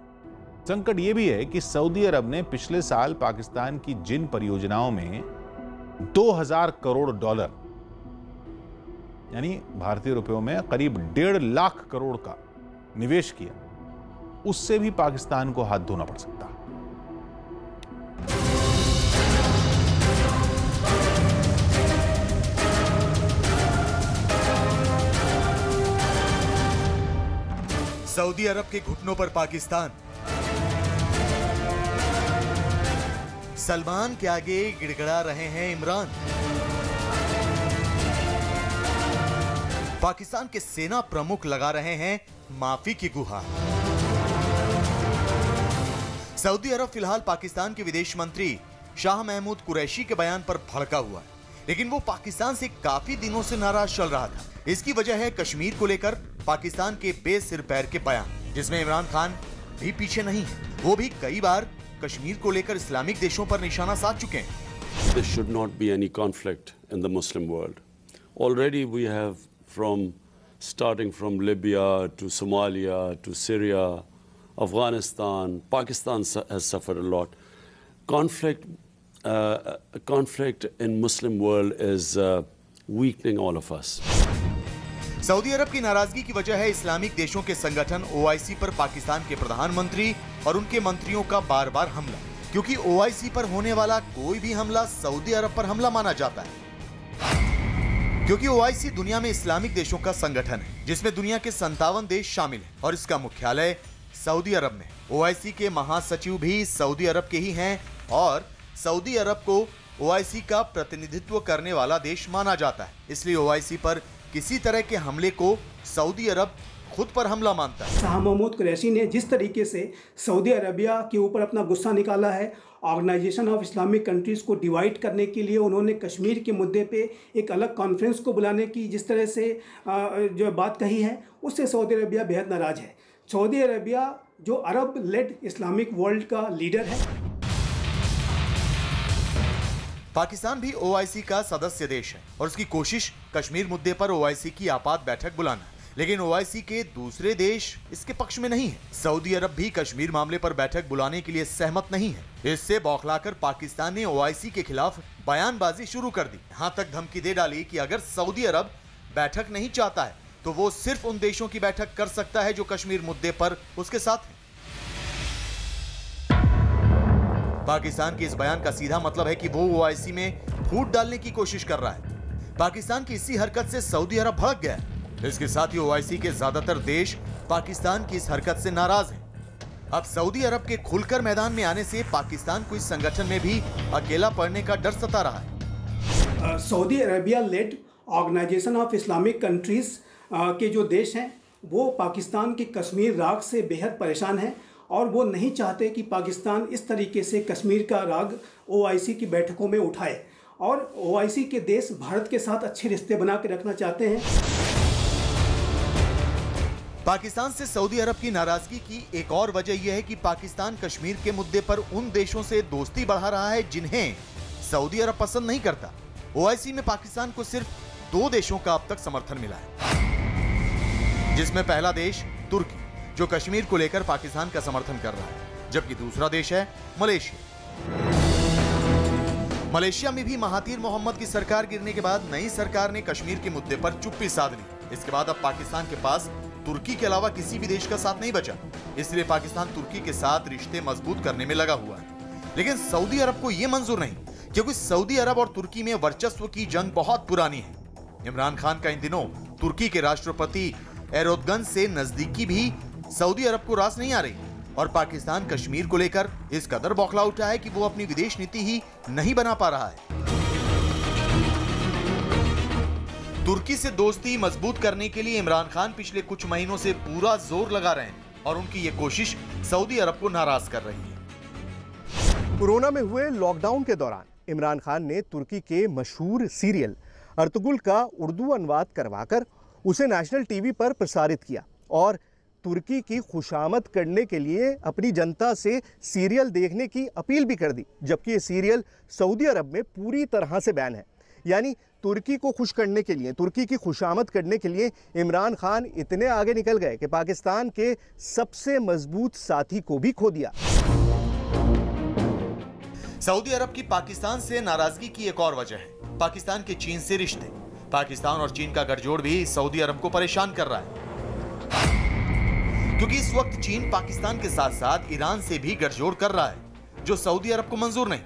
संकट यह भी है कि सऊदी अरब ने पिछले साल पाकिस्तान की जिन परियोजनाओं में 2000 करोड़ डॉलर यानी भारतीय रुपयों में करीब 1.5 लाख करोड़ का निवेश किया, उससे भी पाकिस्तान को हाथ धोना पड़ सकता है। सऊदी अरब के घुटनों पर पाकिस्तान, सलमान के आगे गिड़गिड़ा रहे हैं इमरान। पाकिस्तान के सेना प्रमुख लगा रहे हैं माफी की गुहार। सऊदी अरब फिलहाल पाकिस्तान के विदेश मंत्री शाह महमूद कुरैशी के बयान पर भड़का हुआ है, लेकिन वो पाकिस्तान से काफी दिनों से नाराज चल रहा था। इसकी वजह है कश्मीर को लेकर पाकिस्तान के बेसिर पैर के बयान, जिसमें इमरान खान भी पीछे नहीं है। वो भी कई बार कश्मीर को लेकर इस्लामिक देशों पर निशाना साध चुके हैं। There should not be any conflict in the Muslim world. Already we have starting from Libya to Somalia to Syria, Afghanistan, Pakistan has suffered a lot. Conflict in Muslim world is weakening all of us. Saudi Arab की नाराजगी की वजह है इस्लामिक देशों के संगठन OIC पर पाकिस्तान के प्रधानमंत्री और उनके मंत्रियों का बार-बार हमला, क्योंकि OIC पर होने वाला कोई भी हमला सऊदी अरब पर हमला माना जाता है। क्योंकि OIC दुनिया में इस्लामिक देशों का संगठन है, जिसमें दुनिया के 57 देश शामिल हैं और इसका मुख्यालय सऊदी अरब में। OIC के महासचिव भी सऊदी अरब के ही हैं और सऊदी अरब को OIC का प्रतिनिधित्व करने वाला देश माना जाता है। इसलिए OIC पर किसी तरह के हमले को सऊदी अरब खुद पर हमला मानता है। शाह महमूद कुरैशी ने जिस तरीके से सऊदी अरबिया के ऊपर अपना गुस्सा निकाला है, ऑर्गेनाइजेशन ऑफ इस्लामिक कंट्रीज़ को डिवाइड करने के लिए उन्होंने कश्मीर के मुद्दे पे एक अलग कॉन्फ्रेंस को बुलाने की जिस तरह से जो बात कही है, उससे सऊदी अरबिया बेहद नाराज़ है। सऊदी अरबिया जो अरब लेड इस्लामिक वर्ल्ड का लीडर है। पाकिस्तान भी OIC का सदस्य देश है और उसकी कोशिश कश्मीर मुद्दे पर OIC की आपात बैठक बुलाना है, लेकिन OIC के दूसरे देश इसके पक्ष में नहीं है। सऊदी अरब भी कश्मीर मामले पर बैठक बुलाने के लिए सहमत नहीं है। इससे बौखलाकर पाकिस्तान ने OIC के खिलाफ बयानबाजी शुरू कर दी। यहाँ तक धमकी दे डाली कि अगर सऊदी अरब बैठक नहीं चाहता है तो वो सिर्फ उन देशों की बैठक कर सकता है जो कश्मीर मुद्दे पर उसके साथ है। पाकिस्तान के इस बयान का सीधा मतलब है कि वो OIC में फूट डालने की कोशिश कर रहा है। पाकिस्तान की इसी हरकत से सऊदी अरब भड़क गया है। इसके साथ ही OIC के ज्यादातर देश पाकिस्तान की इस हरकत से नाराज हैं। अब सऊदी अरब के खुलकर मैदान में आने से पाकिस्तान को इस संगठन में भी अकेला पड़ने का डर सता रहा है। Saudi Arabia led organisation of Islamic countries के जो देश हैं वो पाकिस्तान के कश्मीर राग से बेहद परेशान हैं और वो नहीं चाहते कि पाकिस्तान इस तरीके से कश्मीर का राग OIC की बैठकों में उठाए। और ओआईसी के देश भारत के साथ अच्छे रिश्ते बना के रखना चाहते हैं। पाकिस्तान से सऊदी अरब की नाराजगी की एक और वजह यह है कि पाकिस्तान कश्मीर के मुद्दे पर उन देशों से दोस्ती बढ़ा रहा है जिन्हें सऊदी अरब पसंद नहीं करता। ओआईसी में पाकिस्तान को सिर्फ 2 देशों का अब तक समर्थन मिला है, जिसमें पहला देश तुर्की जो कश्मीर को लेकर पाकिस्तान का समर्थन कर रहा है, जबकि दूसरा देश है मलेशिया। मलेशिया में भी महातीर मोहम्मद की सरकार गिरने के बाद नई सरकार ने कश्मीर के मुद्दे पर चुप्पी साध ली। इसके बाद अब पाकिस्तान के पास तुर्की के अलावा किसी भी देश का साथ नहीं बचा, इसलिए पाकिस्तान तुर्की के साथ रिश्ते मजबूत करने में लगा हुआ है। लेकिन सऊदी अरब को यह मंजूर नहीं, क्योंकि सऊदी अरब और तुर्की में वर्चस्व की जंग बहुत पुरानी है। इमरान खान का इन दिनों तुर्की के राष्ट्रपति एर्दोगन से नजदीकी भी सऊदी अरब को रास नहीं आ रही और पाकिस्तान कश्मीर को लेकर इस कदर बौखला उठा है कि वो अपनी विदेश नीति ही नहीं बना पा रहा है। तुर्की से दोस्ती मजबूत करने के लिए इमरान खान पिछले कुछ महीनों से पूरा जोर लगा रहे हैं और उनकी ये कोशिश सऊदी अरब को नाराज कर रही है। कोरोना में हुए लॉकडाउन के दौरान इमरान खान ने तुर्की के मशहूर सीरियल अर्तुगुल का उर्दू अनुवाद करवाकर उसे नेशनल टीवी पर प्रसारित किया और तुर्की की खुशामद करने के लिए अपनी जनता से सीरियल देखने की अपील भी कर दी, जबकि ये सीरियल सऊदी अरब में पूरी तरह से बैन है। यानी तुर्की को खुश करने के लिए, तुर्की की खुशामद करने के लिए इमरान खान इतने आगे निकल गए कि पाकिस्तान के सबसे मजबूत साथी को भी खो दिया। सऊदी अरब की पाकिस्तान से नाराजगी की एक और वजह है पाकिस्तान के चीन से रिश्ते। पाकिस्तान और चीन का गठजोड़ भी सऊदी अरब को परेशान कर रहा है, क्योंकि इस वक्त चीन पाकिस्तान के साथ साथ ईरान से भी गठजोड़ कर रहा है, जो सऊदी अरब को मंजूर नहीं।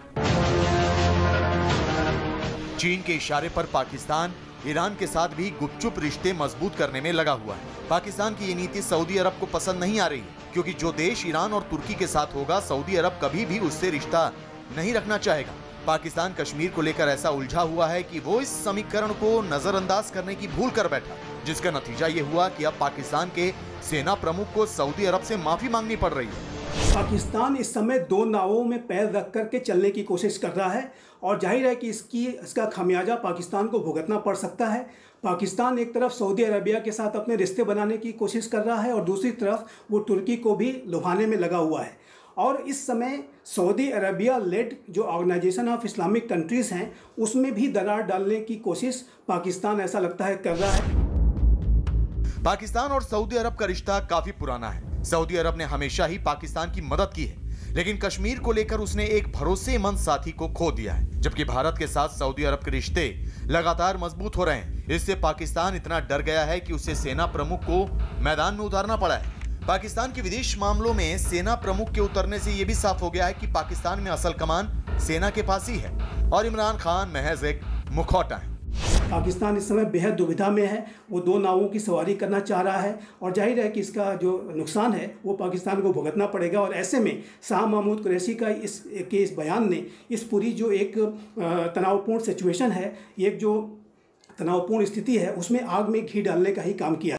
चीन के इशारे पर पाकिस्तान ईरान के साथ भी गुपचुप रिश्ते मजबूत करने में लगा हुआ है। पाकिस्तान की ये नीति सऊदी अरब को पसंद नहीं आ रही, क्योंकि जो देश ईरान और तुर्की के साथ होगा, सऊदी अरब कभी भी उससे रिश्ता नहीं रखना चाहेगा। पाकिस्तान कश्मीर को लेकर ऐसा उलझा हुआ है कि वो इस समीकरण को नजरअंदाज करने की भूल कर बैठा, जिसका नतीजा ये हुआ कि अब पाकिस्तान के सेना प्रमुख को सऊदी अरब से माफी मांगनी पड़ रही है। पाकिस्तान इस समय 2 नावों में पैर रख करके चलने की कोशिश कर रहा है और जाहिर है कि इसका खामियाजा पाकिस्तान को भुगतना पड़ सकता है। पाकिस्तान एक तरफ सऊदी अरबिया के साथ अपने रिश्ते बनाने की कोशिश कर रहा है और दूसरी तरफ वो तुर्की को भी लुभाने में लगा हुआ है। और इस समय सऊदी अरबिया लेड जो ऑर्गेनाइजेशन ऑफ इस्लामिक कंट्रीज़ हैं, उसमें भी दरार डालने की कोशिश पाकिस्तान ऐसा लगता है कर रहा है। पाकिस्तान और सऊदी अरब का रिश्ता काफी पुराना है। सऊदी अरब ने हमेशा ही पाकिस्तान की मदद की है, लेकिन कश्मीर को लेकर उसने एक भरोसेमंद साथी को खो दिया है। जबकि भारत के साथ सऊदी अरब के रिश्ते लगातार मजबूत हो रहे हैं। इससे पाकिस्तान इतना डर गया है कि उसे सेना प्रमुख को मैदान में उतारना पड़ा है। पाकिस्तान के विदेश मामलों में सेना प्रमुख के उतरने से यह भी साफ हो गया है कि पाकिस्तान में असल कमान सेना के पास ही है और इमरान खान महज एक मुखौटा है। पाकिस्तान इस समय बेहद दुविधा में है। वो 2 नावों की सवारी करना चाह रहा है और जाहिर है कि इसका जो नुकसान है वो पाकिस्तान को भुगतना पड़ेगा। और ऐसे में शाह महमूद कुरैशी का इस बयान ने इस पूरी जो एक तनावपूर्ण सिचुएशन है, एक जो तनावपूर्ण स्थिति है, उसमें आग में घी डालने का ही काम किया।